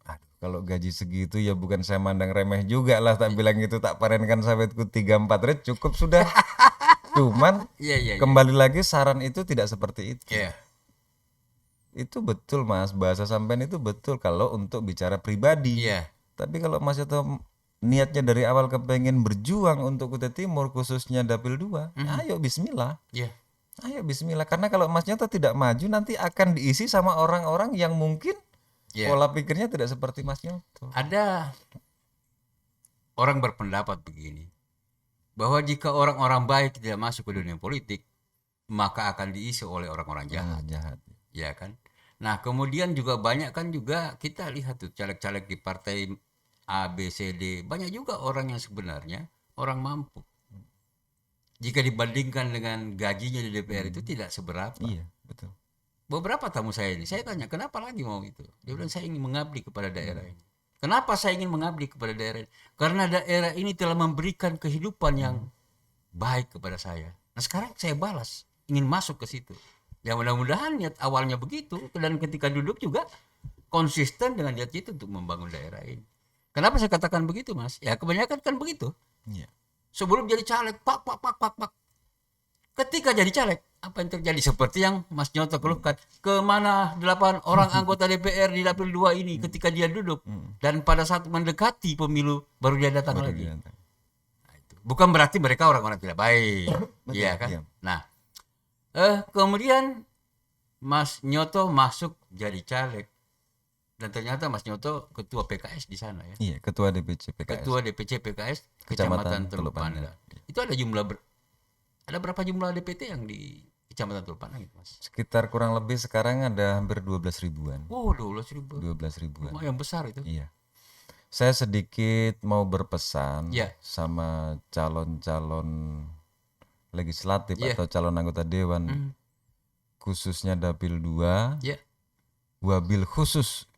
aduh kalau gaji segitu ya bukan saya mandang remeh juga lah. Tak bilang gitu, tak parenkan sawitku 3-4 rit cukup sudah. Cuman kembali lagi saran itu tidak seperti itu. Itu betul Mas, bahasa sampean itu betul kalau untuk bicara pribadi. Tapi kalau Mas itu niatnya dari awal kepengen berjuang untuk Kutai Timur khususnya Dapil 2, ayo bismillah. Ayo bismillah, karena kalau Mas Nyoto tidak maju nanti akan diisi sama orang-orang yang mungkin pola pikirnya tidak seperti Mas Nyoto. Ada orang berpendapat begini, bahwa jika orang-orang baik tidak masuk ke dunia politik, maka akan diisi oleh orang-orang jahat, jahat. ya kan. Nah kemudian juga banyak kan juga kita lihat tuh caleg-caleg di partai A, B, C, D, banyak juga orang yang sebenarnya orang mampu. Jika dibandingkan dengan gajinya di DPR itu tidak seberapa. Iya, betul. Beberapa tamu saya ini, saya tanya, kenapa lagi mau itu? Dia bilang, saya ingin mengabdi kepada daerah ini. Kenapa saya ingin mengabdi kepada daerah ini? Karena daerah ini telah memberikan kehidupan yang baik kepada saya. Nah sekarang saya balas, ingin masuk ke situ. Ya mudah-mudahan niat awalnya begitu, dan ketika duduk juga konsisten dengan niat itu untuk membangun daerah ini. Kenapa saya katakan begitu, Mas? Ya kebanyakan kan begitu. Iya. Sebelum jadi caleg, pak. Ketika jadi caleg, apa yang terjadi? Seperti yang Mas Nyoto keluhkan. Kemana 8 orang anggota DPR di dapil 2 ini ketika dia duduk. Dan pada saat mendekati pemilu, baru dia datang lagi. Nah, itu. Bukan berarti mereka orang-orang tidak baik. Iya kan? Iya. Nah, kemudian Mas Nyoto masuk jadi caleg. Dan ternyata Mas Nyoto ketua PKS di sana ya. Iya, ketua DPC PKS. Ketua DPC PKS Kecamatan Teluk Pandan. Itu ada ada berapa jumlah DPT yang di Kecamatan Teluk Pandan gitu, Mas? Sekitar kurang lebih sekarang ada hampir 12 ribuan. Oh, 12.000. 12 ribuan. Lumayan besar itu. Iya. Saya sedikit mau berpesan Iya. sama calon-calon legislatif Iya. atau calon anggota dewan, khususnya Dapil 2, Iya. wabil khusus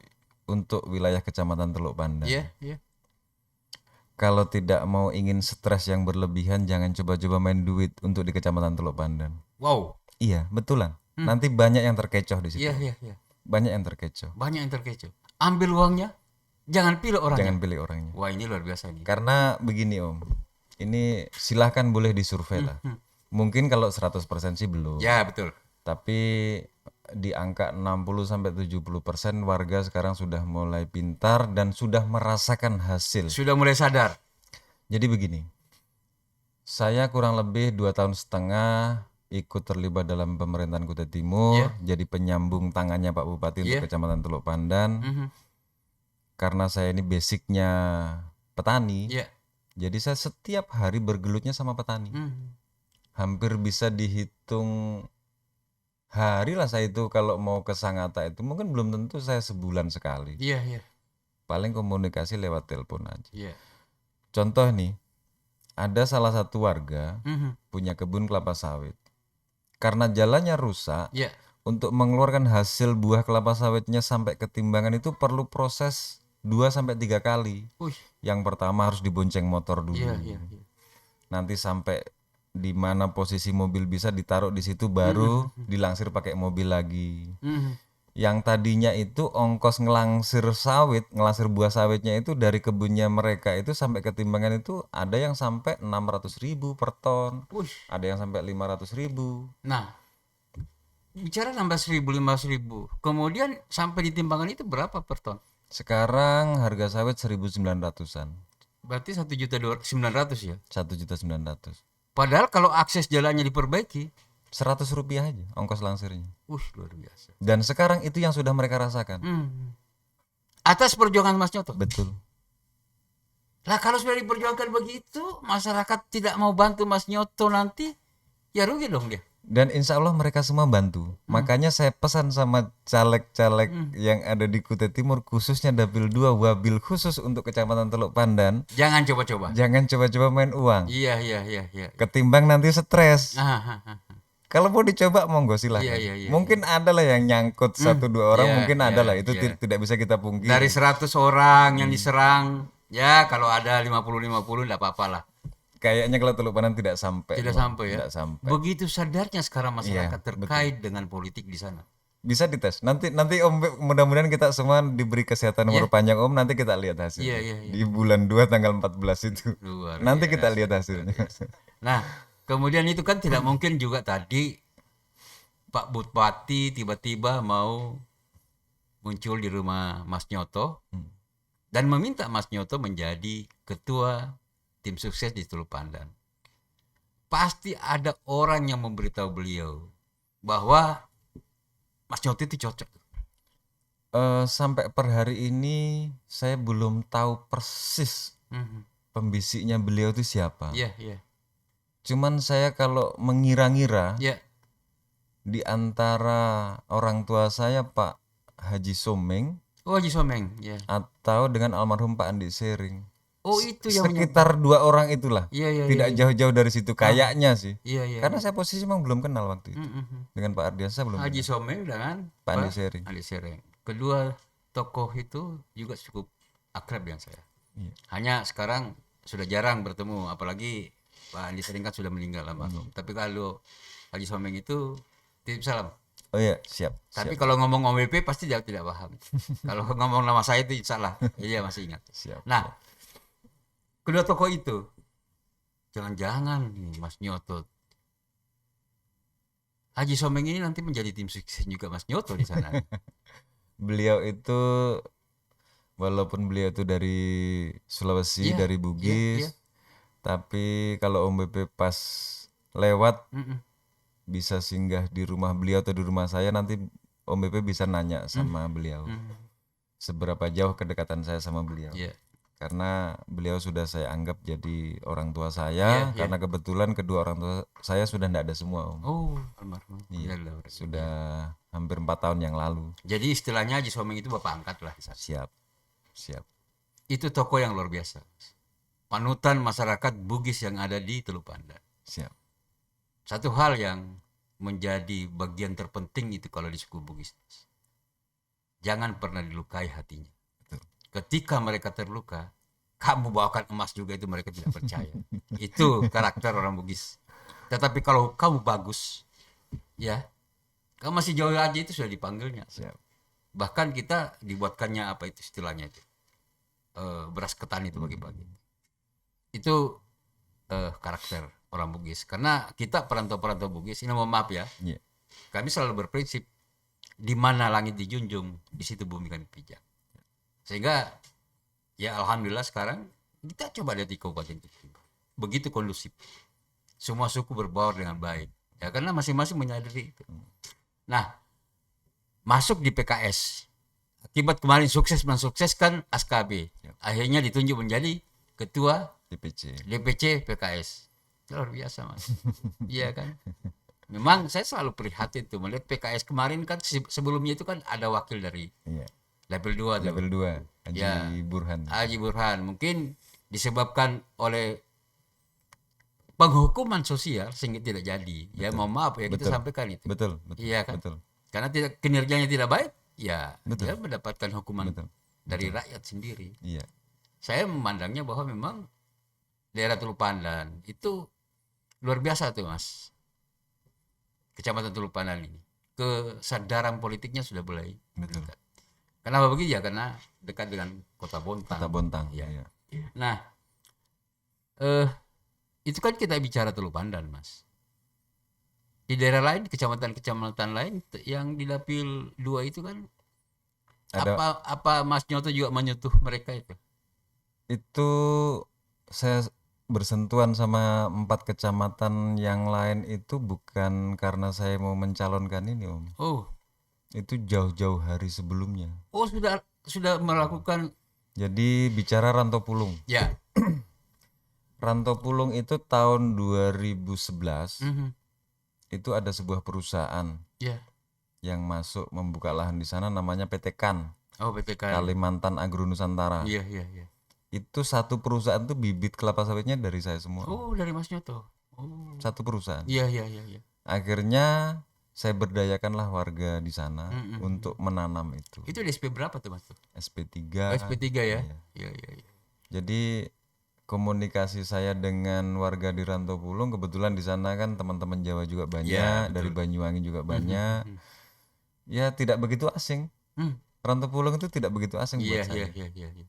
untuk wilayah Kecamatan Teluk Pandan. Iya, iya. Kalau tidak mau ingin stres yang berlebihan, jangan coba-coba main duit untuk di Kecamatan Teluk Pandan. Wow. Iya, betulan. Nanti banyak yang terkecoh di situ. Iya, iya, iya. Banyak yang terkecoh. Banyak yang terkecoh. Ambil uangnya, jangan pilih orangnya. Jangan pilih orangnya. Wah, ini luar biasa ini. Karena begini Om, ini silahkan boleh disurvei lah. Mungkin kalau 100% sih belum. Ya, betul. Tapi di angka 60-70% warga sekarang sudah mulai pintar dan sudah merasakan hasil. Sudah mulai sadar. Jadi begini, saya kurang lebih 2,5 tahun ikut terlibat dalam pemerintahan Kutai Timur, jadi penyambung tangannya Pak Bupati untuk Kecamatan Teluk Pandan. Karena saya ini basicnya petani, Iya. jadi saya setiap hari bergelutnya sama petani. Hampir bisa dihitung hari lah saya itu kalau mau ke Sangatta itu mungkin belum tentu saya sebulan sekali. Iya, iya. Paling komunikasi lewat telepon aja. Iya. Contoh nih, ada salah satu warga punya kebun kelapa sawit. Karena jalannya rusak, Iya. untuk mengeluarkan hasil buah kelapa sawitnya sampai ke timbangan itu perlu proses 2-3 kali. Wih. Yang pertama harus dibonceng motor dulu. Iya, iya, iya. Nanti sampai di mana posisi mobil bisa ditaruh di situ baru dilangsir pakai mobil lagi. Yang tadinya itu ongkos ngelangsir buah sawitnya itu dari kebunnya mereka itu sampai ke timbangan itu ada yang sampai 600.000 per ton. Wih. Ada yang sampai 500.000. Nah, bicara nambah 1.000, 15.000. Kemudian sampai di timbangan itu berapa per ton? Sekarang harga sawit 1.900-an. Berarti 1.900.000 ya. 1.900.000. Padahal kalau akses jalannya diperbaiki, Rp100 aja ongkos langsirnya. luar biasa. Dan sekarang itu yang sudah mereka rasakan. Atas perjuangan Mas Nyoto. Betul. Lah kalau sudah diperjuangkan begitu, masyarakat tidak mau bantu Mas Nyoto nanti, ya rugi dong dia. Dan insya Allah mereka semua bantu. Makanya saya pesan sama caleg-caleg yang ada di Kutai Timur, khususnya Dapil 2, wabil khusus untuk Kecamatan Teluk Pandan. Jangan coba-coba. Jangan coba-coba main uang. Iya. Ketimbang nanti stres. Ah. Kalau mau dicoba monggo silahkan. Iya. Mungkin ada lah yang nyangkut 1-2 orang, mungkin ada lah. Itu tidak bisa kita pungkiri. Dari 100 orang yang diserang, ya kalau ada 50-50 enggak apa-apa lah. Kayaknya kalau Teluk Pandan tidak sampai. Tidak sampai ya. Tidak sampai. Begitu sadarnya sekarang masyarakat terkait dengan politik di sana. Bisa dites. Nanti Om, mudah-mudahan kita semua diberi kesehatan umur panjang Om, nanti kita lihat hasilnya. Iya. Di bulan 2 tanggal 14 itu. Nanti kita lihat hasilnya. Nah, kemudian itu kan tidak mungkin juga tadi Pak Bupati tiba-tiba mau muncul di rumah Mas Nyoto dan meminta Mas Nyoto menjadi ketua tim sukses di Teluk Pandan. Pasti ada orang yang memberitahu beliau bahwa Mas Nyoto itu cocok. Sampai per hari ini saya belum tahu persis pembisiknya beliau itu siapa. Iya. Cuman saya kalau mengira-ngira, Iya. di antara orang tua saya Pak Haji Someng Oh, Haji Someng, ya. atau dengan almarhum Pak Andi Sering. Oh, itu yang Sekitar dua orang itulah. Iya, iya, iya, Tidak iya. jauh-jauh dari situ kayaknya sih. Iya, iya, Karena iya. saya posisi memang belum kenal waktu itu. Mm-mm. Dengan Pak Ardiansyah belum Haji kenal. Someng dengan Pak Andi Pak Sering. Andi Sereng. Kedua tokoh itu juga cukup akrab dengan saya. Iya. Hanya sekarang sudah jarang bertemu, apalagi Pak Andi Sering kan sudah meninggal almarhum. Tapi kalau Haji Someng itu titip salam. Oh iya, siap. Tapi Siap. kalau ngomong OMP pasti dia tidak paham. Kalau ngomong nama saya itu salah. Iya, masih ingat. Siap. Nah, kedua tokoh itu jangan-jangan nih Mas Nyoto, Haji Someng ini nanti menjadi tim sukses juga Mas Nyoto di sana. Beliau itu walaupun beliau itu dari Sulawesi, Iya, dari iya, Bugis, iya. tapi kalau Om BP pas lewat Mm-mm. bisa singgah di rumah beliau atau di rumah saya, nanti Om BP bisa nanya sama beliau Mm. seberapa jauh kedekatan saya sama beliau. Iya, Karena beliau sudah saya anggap jadi orang tua iya, saya, iya. karena kebetulan kedua orang tua saya sudah tidak ada semua Om. Oh, almarhum. Iya, Iya, Laura. sudah hampir 4 tahun yang lalu. Jadi istilahnya Haji Someng itu bapak angkat lah di sana. Siap, siap, Itu tokoh yang luar biasa. Panutan masyarakat Bugis yang ada di Teluk Pandan. siap. Satu hal yang menjadi bagian terpenting itu kalau di suku Bugis. Jangan pernah dilukai hatinya. Betul. Ketika mereka terluka, kamu bawakan emas juga, itu mereka tidak percaya. Itu karakter orang Bugis. Tetapi kalau kamu bagus, ya, kamu masih jauh aja itu sudah dipanggilnya. Siap. Bahkan kita dibuatkannya apa itu istilahnya itu, beras ketan itu pagi-pagi. Itu karakter orang Bugis. Karena kita perantau-perantau Bugis, ini mohon maaf ya, Iya. kami selalu berprinsip di mana langit dijunjung, di situ bumi kami pijak. Sehingga ya alhamdulillah sekarang kita coba lihat di Kabupaten Kepri, begitu kondusif, semua suku berbaur dengan baik ya, karena masing-masing menyadari itu. Nah, masuk di PKS akibat kemarin sukses mensukseskan ASKB, akhirnya ditunjuk menjadi ketua DPC PKS. Luar biasa Mas. Iya kan, memang saya selalu prihatin tuh melihat PKS kemarin kan, sebelumnya itu kan ada wakil dari Iya. level 2 tuh. Level 2 Haji Ya. Burhan. Haji Burhan, mungkin disebabkan oleh penghukuman sosial sehingga tidak jadi. Ya mohon maaf ya, kita Betul. sampaikan itu. Betul, betul. Iya kan? Betul. Karena tidak, kinerjanya tidak baik, ya Betul. dia mendapatkan hukuman Betul. dari rakyat sendiri. Iya. Saya memandangnya bahwa memang daerah Teluk Pandan itu luar biasa tuh Mas. Kecamatan Teluk Pandan ini, kesadaran politiknya sudah mulai Betul. meningkat. Kenapa begitu ya? Karena dekat dengan Kota Bontang. Kota Bontang. Iya. Iya. Nah, itu kan kita bicara Teluk Pandan, Mas. Di daerah lain, kecamatan-kecamatan lain yang di Dapil 2 itu kan, Ada apa Mas Nyoto juga menyentuh mereka itu? itu saya bersentuhan sama 4 kecamatan yang lain itu bukan karena saya mau mencalonkan ini Om. Oh, Itu jauh-jauh hari sebelumnya. oh sudah melakukan, Jadi bicara Rantopulung. ya. Rantopulung itu tahun 2011 Mhm. itu ada sebuah perusahaan Ya. yang masuk membuka lahan di sana namanya PT KAN, Oh, PTK. Kalimantan Agro Nusantara. Iya, iya, iya. Itu satu perusahaan tuh bibit kelapa sawitnya dari saya semua. Oh, dari Mas Nyoto. Oh. Satu perusahaan. Iya, iya, iya, iya. Akhirnya saya berdayakanlah warga di sana Mm-mm. untuk menanam itu. Itu di SP berapa tuh, Mas? SP3. SP3 ya? Iya. Iya, iya, iya. Jadi komunikasi saya dengan warga di Rantopulung, kebetulan di sana kan teman-teman Jawa juga banyak, Ya, dari Banyuwangi juga banyak. Ya tidak begitu asing. Hmm. Rantopulung itu tidak begitu asing Iya, buat iya, saya. iya, iya.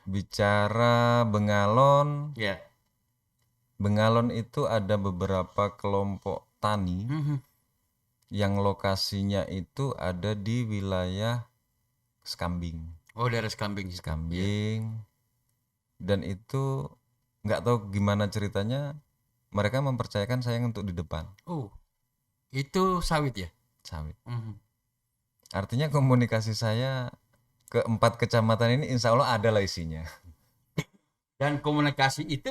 Bicara Bengalon, Ya. Bengalon itu ada beberapa kelompok tani Mhm. yang lokasinya itu ada di wilayah Skambing. Oh, daerah Skambing. Skambing. Dan itu nggak tahu gimana ceritanya mereka mempercayakan saya untuk di depan Oh, itu sawit ya? sawit. Mhm. Artinya komunikasi saya ke 4 kecamatan ini insya Allah ada lah isinya. Dan komunikasi itu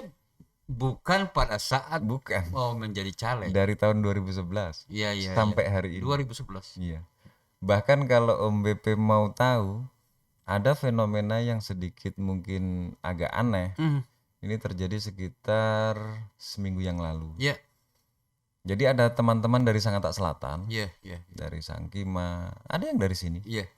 bukan pada saat Bukan. mau menjadi caleg. Dari tahun 2011 Iya, iya, sampai iya. hari ini. 2011. Iya. Bahkan kalau Om BP mau tahu, ada fenomena yang sedikit mungkin agak aneh. Ini terjadi sekitar seminggu yang lalu. Iya, Jadi ada teman-teman dari Sangatta Selatan, iya, iya, dari Sangkima, ada yang dari sini. iya.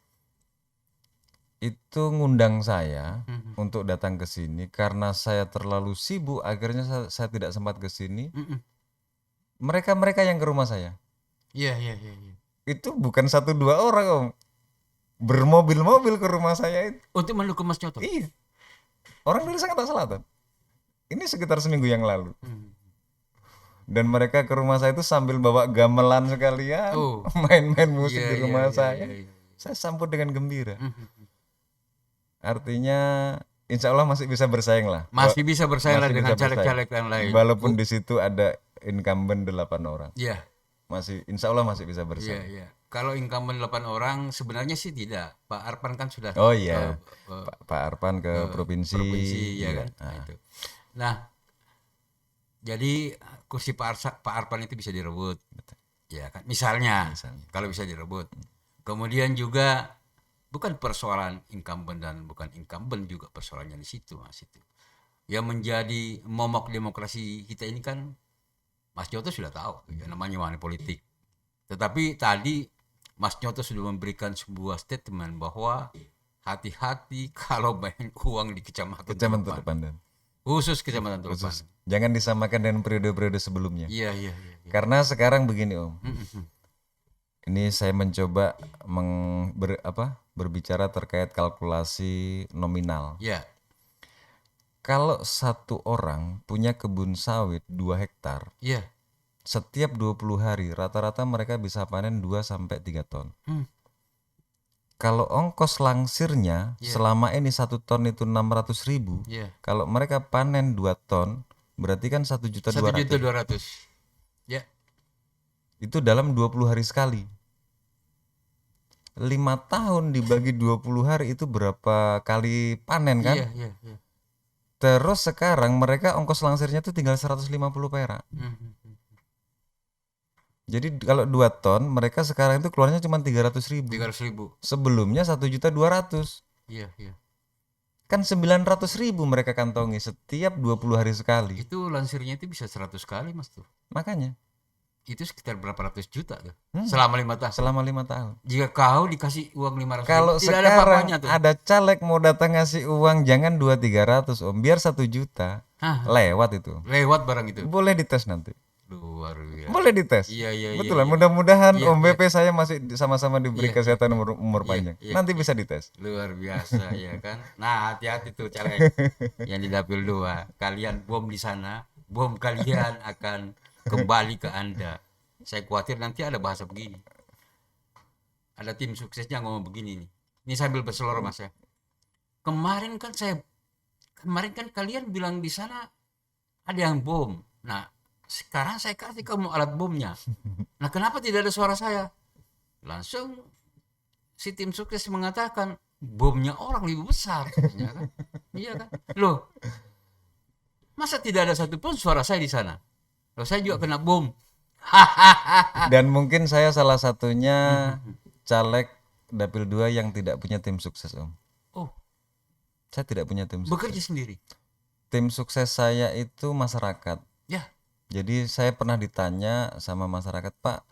Itu ngundang saya untuk datang ke sini karena saya terlalu sibuk, akhirnya saya tidak sempat ke sini. Mereka-mereka yang ke rumah saya. Iya, iya, iya, iya. Itu bukan 1-2 orang, Om. Bermobil-mobil ke rumah saya itu. Untuk mendukung Mas Nyoto. Iya. Orang dari Sangatta Selatan. Ini sekitar seminggu yang lalu. Dan mereka ke rumah saya itu sambil bawa gamelan sekalian, Oh. main-main musik Iya, di iya, rumah iya, saya. iya, iya. Saya sambut dengan gembira. Artinya insya Allah masih bisa bersaing lah. Masih bisa bersaing lah Masih dengan bisa bersaing. caleg-caleg yang lain. Walaupun di situ ada incumbent 8 orang. Iya, Masih insya Allah masih bisa iya, bersaing. iya. Kalau incumbent 8 orang sebenarnya sih tidak. Pak Arpan kan sudah Oh iya. eh, Pak Arpan ke provinsi. provinsi ya Iya. kan. Nah, itu. Nah, jadi kursi Pak Arpan itu bisa direbut. Ya kan. Misalnya, kalau bisa direbut. Kemudian juga bukan persoalan incumbent dan bukan incumbent juga persoalannya di situ, Mas itu. Yang menjadi momok demokrasi kita ini kan Mas Nyoto sudah tahu ya, namanya money politik. Tetapi tadi Mas Nyoto sudah memberikan sebuah statement bahwa hati-hati kalau main uang di Kecamatan Kecamatan Tulepan. Pandan. Khusus Kecamatan Tulepan. Jangan disamakan dengan periode-periode sebelumnya. Iya, iya, iya. Karena sekarang begini, Om. Ini saya mencoba berbicara terkait kalkulasi nominal. Iya. Kalau satu orang punya kebun sawit 2 hektar, Iya. setiap 20 hari rata-rata mereka bisa panen 2-3 ton. Kalau ongkos langsirnya selama ini 1 ton itu 600.000, Iya. kalau mereka panen 2 ton berarti kan 1.200.000. 1.200.000. Ya. Itu dalam 20 hari sekali. 5 tahun dibagi 20 hari itu berapa kali panen kan? Iya, iya, iya. Terus sekarang mereka ongkos langsirnya tuh tinggal 150 perak. Jadi kalau 2 ton mereka sekarang itu keluarnya cuma 300.000. 300.000. Sebelumnya 1.200.000. Iya, iya. Kan 900.000 mereka kantongi setiap 20 hari sekali. Itu lansirnya itu bisa 100 kali, Mas tuh. Makanya Itu sekitar berapa ratus juta tuh. Selama 5 tahun. selama 5 tahun. Jika kau dikasih uang 500 Kalau tidak ada sekarang apa-apanya tuh. ada caleg mau datang ngasih uang jangan 200-300 Om, biar 1 juta. Lewat itu. Lewat barang itu. Boleh dites nanti. Luar biasa. Boleh dites. Iya, iya, iya. Betul lah. Mudah-mudahan Iya, Om BP saya masih sama-sama diberi kesehatan umur panjang. iya, Nanti bisa dites. Luar biasa ya kan. Nah, hati-hati tuh caleg yang di dapil 2. Kalian bom di sana, bom kalian akan kembali ke Anda. Saya khawatir nanti ada bahasa begini. Ada tim suksesnya ngomong begini nih. Ini sambil berseloroh Mas ya. Kemarin kan kalian bilang di sana ada yang bom. Nah, sekarang saya kasih kamu alat bomnya. Nah, kenapa tidak ada suara saya? Langsung si tim sukses mengatakan bomnya orang lebih besar. Ya kan? Iya kan? Loh, masa tidak ada satupun suara saya di sana? Loh, saya juga kena bom. Dan mungkin saya salah satunya caleg dapil 2 yang tidak punya tim sukses Om. Oh, Saya tidak punya tim sukses. bekerja sendiri. Tim sukses saya itu masyarakat. Ya, Jadi saya pernah ditanya sama masyarakat, Pak,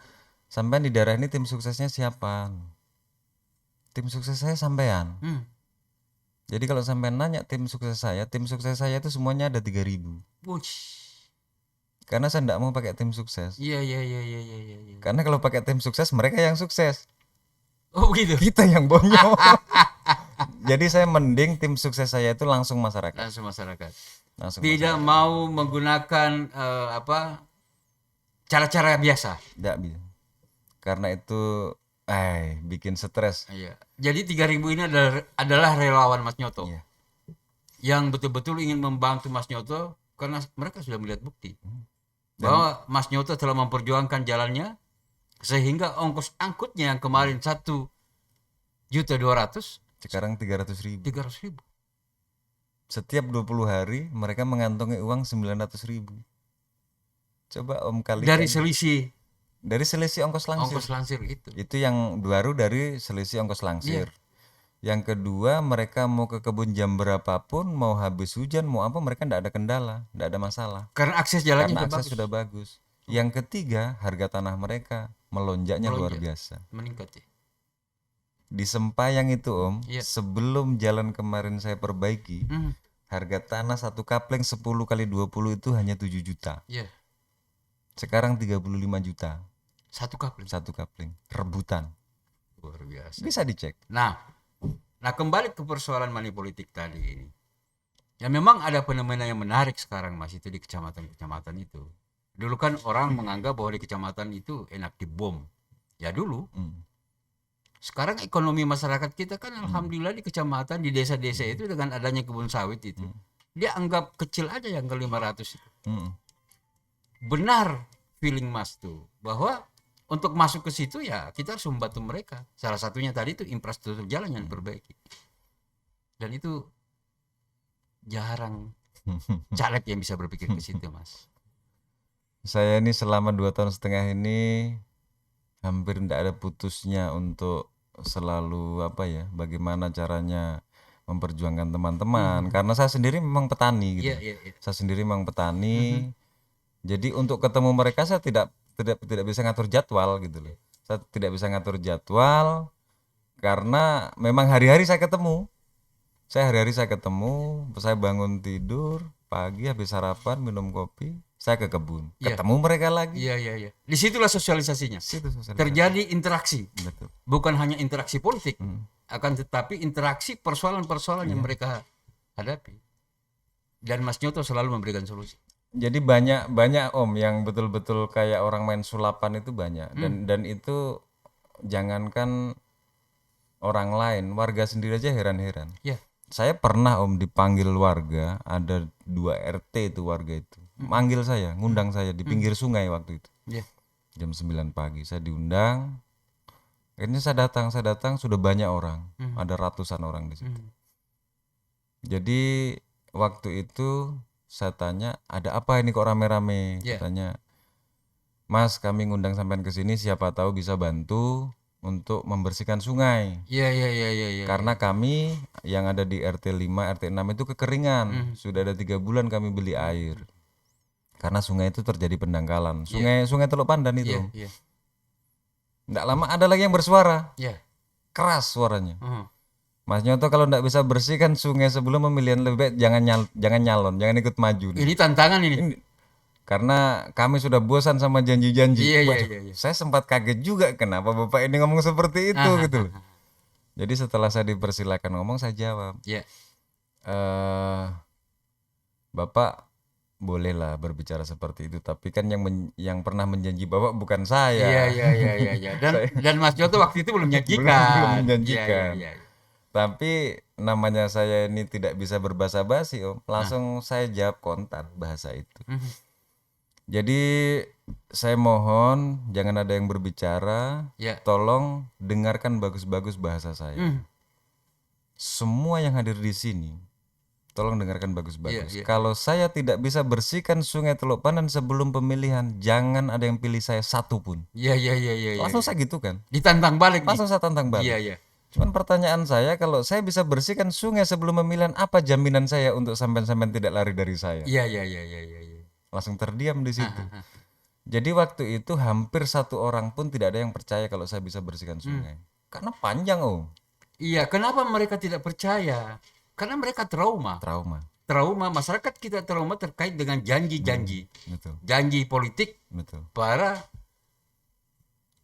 sampean di daerah ini tim suksesnya siapa? Tim sukses saya sampean. Jadi kalau sampean nanya tim sukses saya itu semuanya ada 3.000. wush. Karena saya tidak mau pakai tim sukses. Iya, iya, iya, iya, iya, iya. Karena kalau pakai tim sukses mereka yang sukses, Oh begitu. kita yang bonyol. Jadi saya mending tim sukses saya itu langsung masyarakat. Langsung masyarakat. Langsung Tidak mau menggunakan cara-cara biasa. Tidak bisa. Karena itu bikin stres. Iya. Jadi 3.000 ini adalah relawan Mas Nyoto. Iya. Yang betul-betul ingin membantu Mas Nyoto karena mereka sudah melihat bukti bahwa Mas Nyoto telah memperjuangkan jalannya sehingga ongkos angkutnya yang kemarin 1.200.000 Sekarang 300.000. 300.000. Setiap 20 hari mereka mengantongi uang 900.000. Coba Om Dari kalikan. selisih Dari selisih ongkos langsir. ongkos langsir itu. Itu yang baru dari selisih ongkos langsir. Yang kedua, mereka mau ke kebun jam berapapun, mau habis hujan, mau apa, mereka tidak ada kendala, tidak ada masalah. Karena akses jalannya Karena sudah akses bagus. sudah bagus. Yang ketiga, harga tanah mereka melonjaknya luar biasa. Meningkat ya. Di Sempayang itu Om, Iya. sebelum jalan kemarin saya perbaiki, harga tanah satu kapleng 10 kali 20 itu hanya 7 juta. Iya. Sekarang 35 juta. Satu kapleng. Satu kapleng. Rebutan. Luar biasa. Bisa dicek. Nah kembali ke persoalan money politik tadi ini. Ya memang ada fenomena yang menarik sekarang Mas itu di kecamatan-kecamatan itu. Dulu kan orang menganggap bahwa di kecamatan itu enak dibom. Ya dulu. Sekarang ekonomi masyarakat kita kan alhamdulillah di kecamatan, di desa-desa itu dengan adanya kebun sawit itu. Dia anggap kecil aja yang ke 500 itu. Benar feeling Mas tuh bahwa untuk masuk ke situ ya kita harus membantu mereka. Salah satunya tadi itu infrastruktur jalan yang diperbaiki. Dan itu jarang caleg yang bisa berpikir ke situ Mas. Saya ini selama 2,5 tahun ini hampir tidak ada putusnya untuk selalu bagaimana caranya memperjuangkan teman-teman. Karena saya sendiri memang petani gitu. Saya sendiri memang petani. Jadi untuk ketemu mereka saya tidak bisa ngatur jadwal gitu loh. Saya tidak bisa ngatur jadwal karena memang hari-hari saya ketemu. Saya ketemu, saya bangun tidur, pagi habis sarapan, minum kopi, saya ke kebun. Ketemu mereka lagi. Iya. Disitulah sosialisasinya. Situ sosialisasi. Terjadi interaksi. Betul. Bukan hanya interaksi politik, akan tetapi interaksi persoalan-persoalan yang mereka hadapi. Dan Mas Nyoto selalu memberikan solusi. Jadi banyak Om yang betul-betul kayak orang main sulapan itu banyak. Dan itu jangankan orang lain, warga sendiri aja heran-heran. Ya. Saya pernah Om dipanggil warga, ada 2 RT itu warga itu. Manggil saya, ngundang saya di pinggir sungai waktu itu. Jam 9 pagi saya diundang. Akhirnya saya datang sudah banyak orang. Ada ratusan orang di situ. Jadi waktu itu saya tanya, ada apa ini kok rame-rame? Katanya, Mas kami ngundang sampean ke sini siapa tahu bisa bantu untuk membersihkan sungai. Iya. Karena kami yang ada di RT 5, RT 6 itu kekeringan. Sudah ada 3 bulan kami beli air. Karena sungai itu terjadi pendangkalan. Sungai Teluk Pandan itu. Nggak lama ada lagi yang bersuara. Keras suaranya. Mas Nyoto kalau nggak bisa bersihkan sungai sebelum pemilihan lebih baik jangan nyalon, jangan ikut maju. Ini tantangan ini. Karena kami sudah bosan sama janji-janji. Iya. Saya sempat kaget juga kenapa Bapak ini ngomong seperti itu gitu loh. Jadi setelah saya dipersilakan ngomong saya jawab. Bapak bolehlah berbicara seperti itu, tapi kan yang pernah menjanji Bapak bukan saya. Iya. Dan Mas Nyoto waktu itu belum menjanjikan. belum menjanjikan. Iya. Tapi namanya saya ini tidak bisa berbahasa basi Om. Langsung saya jawab kontan bahasa itu. Jadi saya mohon jangan ada yang berbicara. Tolong dengarkan bagus-bagus bahasa saya. Semua yang hadir di sini tolong dengarkan bagus-bagus. Kalau saya tidak bisa bersihkan sungai Teluk Pandan sebelum pemilihan, jangan ada yang pilih saya satu pun. Iya. Langsung saya gitu kan. Ditantang balik. Langsung saya tantang balik. Iya. Cuman pertanyaan saya, kalau saya bisa bersihkan sungai sebelum pemilihan, apa jaminan saya untuk sampean-sampean tidak lari dari saya? Iya. Langsung terdiam di situ. Jadi waktu itu hampir 1 orang pun tidak ada yang percaya kalau saya bisa bersihkan sungai. Karena panjang Om. Iya, kenapa mereka tidak percaya? Karena mereka trauma. Masyarakat kita trauma terkait dengan janji-janji. Betul. Janji politik. Betul. Para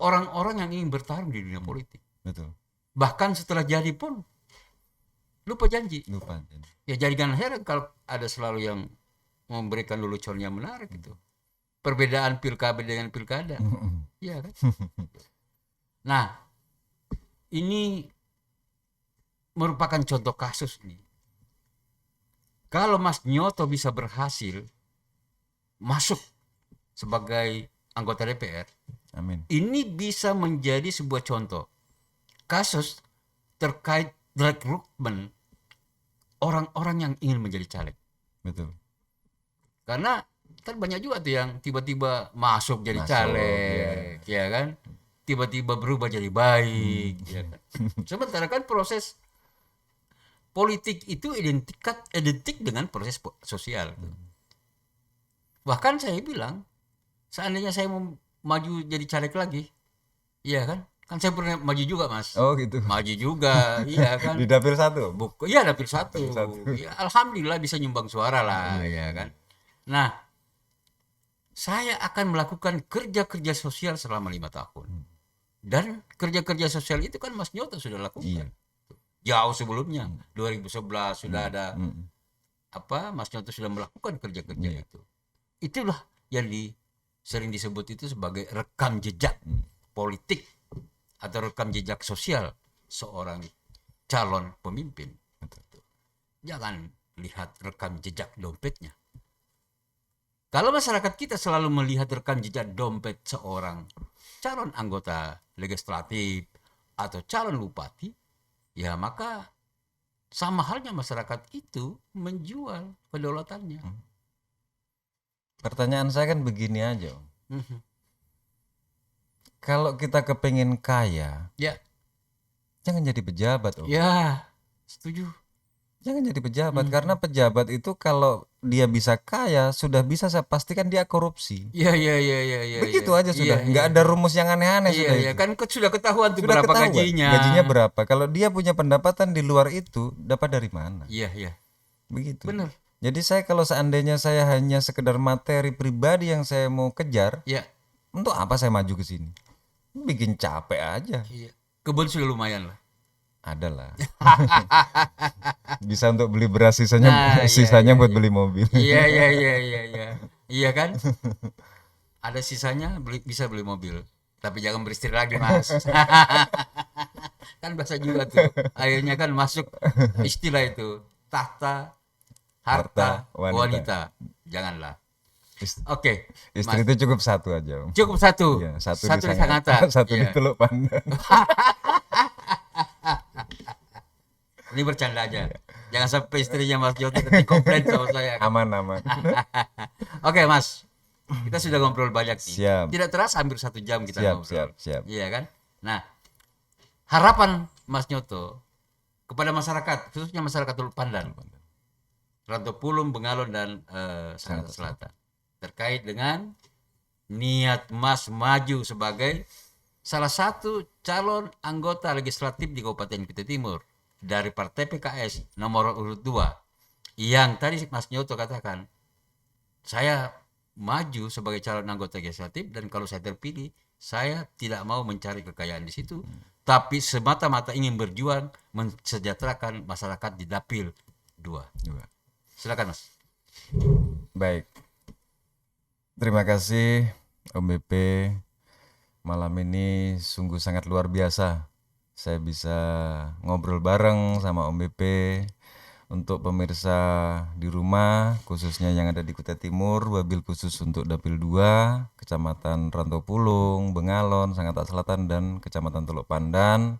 orang-orang yang ingin bertarung di dunia politik. Betul. Bahkan setelah jadi pun lupa janji. Ya jangan heran kalau ada selalu yang memberikan lelucon yang menarik itu. Perbedaan pilkada dengan pilkada. Iya kan? Nah, ini merupakan contoh kasus nih. Kalau Mas Nyoto bisa berhasil masuk sebagai anggota DPR, amin. Ini bisa menjadi sebuah contoh kasus terkait rekrutmen orang-orang yang ingin menjadi caleg. Betul. Karena kan banyak juga tuh yang tiba-tiba masuk jadi Masuk, caleg, ya kan? Tiba-tiba berubah jadi baik, ya kan? Sementara kan proses politik itu identik dengan proses sosial. Bahkan saya bilang, seandainya saya mau maju jadi caleg lagi, iya kan? Kan saya pernah maju juga, Mas. Oh gitu. Maju juga, iya kan? Di dapil 1. Iya, dapil satu. Dapil 1. Ya, alhamdulillah bisa nyumbang suara lah, ya kan? Nah, saya akan melakukan kerja-kerja sosial selama 5 tahun. Dan kerja-kerja sosial itu kan Mas Nyoto sudah lakukan. Iya. Jauh sebelumnya, 2011 sudah ada Mas Nyoto sudah melakukan kerja-kerja itu. Itulah yang sering disebut itu sebagai rekam jejak politik atau rekam jejak sosial seorang calon pemimpin. Jangan lihat rekam jejak dompetnya. Kalau masyarakat kita selalu melihat rekam jejak dompet seorang calon anggota legislatif atau calon bupati, ya maka sama halnya masyarakat itu menjual kedaulatannya. Pertanyaan saya kan begini aja, Om. Kalau kita kepengen kaya, Ya, jangan jadi pejabat, Om. ya, setuju. Jangan jadi pejabat, karena pejabat itu kalau dia bisa kaya, sudah bisa saya pastikan dia korupsi. Iya, iya, iya, iya, iya. Begitu iya. aja Iya, sudah, nggak iya. ada rumus yang aneh-aneh Iya, sudah iya, itu. kan sudah ketahuan tuh Sudah berapa ketahuan gajinya. gajinya berapa. Kalau dia punya pendapatan di luar itu, dapat dari mana? Iya, iya. Begitu. Benar. Jadi saya kalau seandainya saya hanya sekedar materi pribadi yang saya mau kejar, Iya. untuk apa saya maju ke sini? Bikin capek aja. Iya. Kebun sudah lumayan lah. Adalah. Bisa untuk beli beras, sisanya Nah, iya, sisanya iya, buat iya. beli mobil. Iya, iya, iya, iya, iya. Iya kan? Ada sisanya bisa beli mobil. Tapi jangan beristri lagi, Mas. Kan bahasa juga tuh. Akhirnya kan masuk istilah itu. Tahta, harta, Harta, wanita. Janganlah. Ist- Oke, Istri Mas. itu cukup satu aja, Om. Cukup satu. Iya, satu Satu di di Sangatta. satu di Iya. Teluk Pandan. Ini bercanda aja. Jangan sampai istrinya Mas Joti nanti komplain sama saya. Aman, aman. Oke, Mas. Kita sudah ngobrol banyak nih. Siap. Tidak terasa hampir 1 jam kita Siap, ngobrol. siap, siap. Iya kan? Nah, harapan Mas Nyoto kepada masyarakat, khususnya masyarakat Teluk Pandan, Rantau Pulung, Bengalon, dan Sangatta Selatan, terkait dengan niat Mas maju sebagai salah satu calon anggota legislatif di Kabupaten Kutai Timur dari Partai PKS nomor urut 2, yang tadi Mas Nyoto katakan, saya maju sebagai calon anggota legislatif dan kalau saya terpilih, saya tidak mau mencari kekayaan di situ, tapi semata-mata ingin berjuang mensejahterakan masyarakat di dapil 2. Silakan, Mas. Baik. Terima kasih Om BP. Malam ini sungguh sangat luar biasa. Saya bisa ngobrol bareng sama Om BP. Untuk pemirsa di rumah, khususnya yang ada di Kutai Timur, wabil khusus untuk Dapil 2, Kecamatan Rantau Pulung, Bengalon, Sangatta Selatan, dan Kecamatan Teluk Pandan.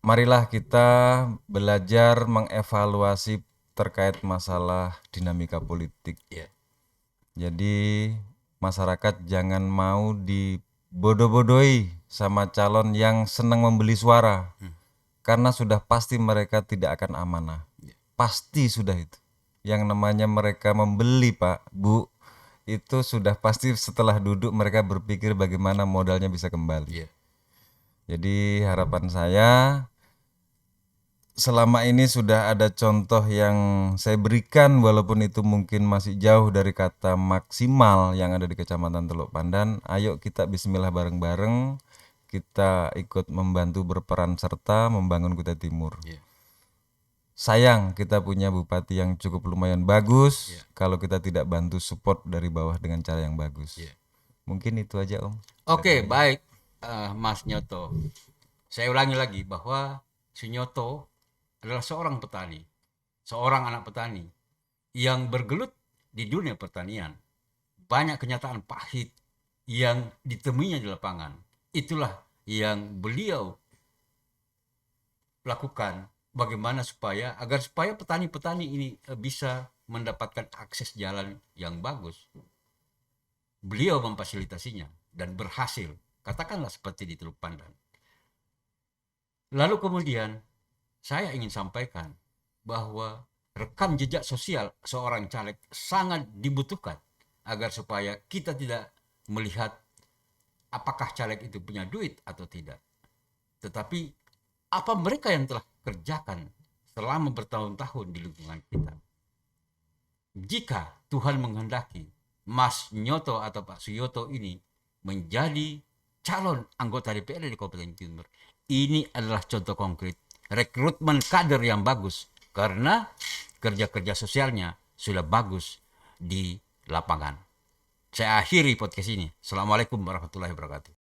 Marilah kita belajar mengevaluasi terkait masalah dinamika politik. Iya. Jadi masyarakat jangan mau dibodoh-bodohi sama calon yang senang membeli suara. Karena sudah pasti mereka tidak akan amanah. Pasti sudah itu. Yang namanya mereka membeli, Pak, Bu, itu sudah pasti setelah duduk mereka berpikir bagaimana modalnya bisa kembali. Iya. Jadi harapan saya, selama ini sudah ada contoh yang saya berikan, walaupun itu mungkin masih jauh dari kata maksimal yang ada di Kecamatan Teluk Pandan. Ayo kita bismillah bareng-bareng, kita ikut membantu berperan serta membangun Kutai Timur. Iya. Sayang kita punya bupati yang cukup lumayan bagus, kalau kita tidak bantu support dari bawah dengan cara yang bagus. Iya. Mungkin itu aja, Om. Oke, baik, Mas Nyoto. Saya ulangi lagi bahwa si Nyoto adalah seorang petani, seorang anak petani yang bergelut di dunia pertanian. Banyak kenyataan pahit yang ditemuinya di lapangan. Itulah yang beliau lakukan bagaimana agar supaya petani-petani ini bisa mendapatkan akses jalan yang bagus. Beliau memfasilitasinya dan berhasil. Katakanlah seperti di Teluk Pandan. Lalu kemudian saya ingin sampaikan bahwa rekam jejak sosial seorang caleg sangat dibutuhkan agar supaya kita tidak melihat apakah caleg itu punya duit atau tidak, tetapi apa mereka yang telah kerjakan selama bertahun-tahun di lingkungan kita. Jika Tuhan menghendaki Mas Nyoto atau Pak Suyoto ini menjadi calon anggota DPRD di Kabupaten Timur, ini adalah contoh konkret rekrutmen kader yang bagus karena kerja-kerja sosialnya sudah bagus di lapangan. Saya akhiri podcast ini. Assalamualaikum warahmatullahi wabarakatuh.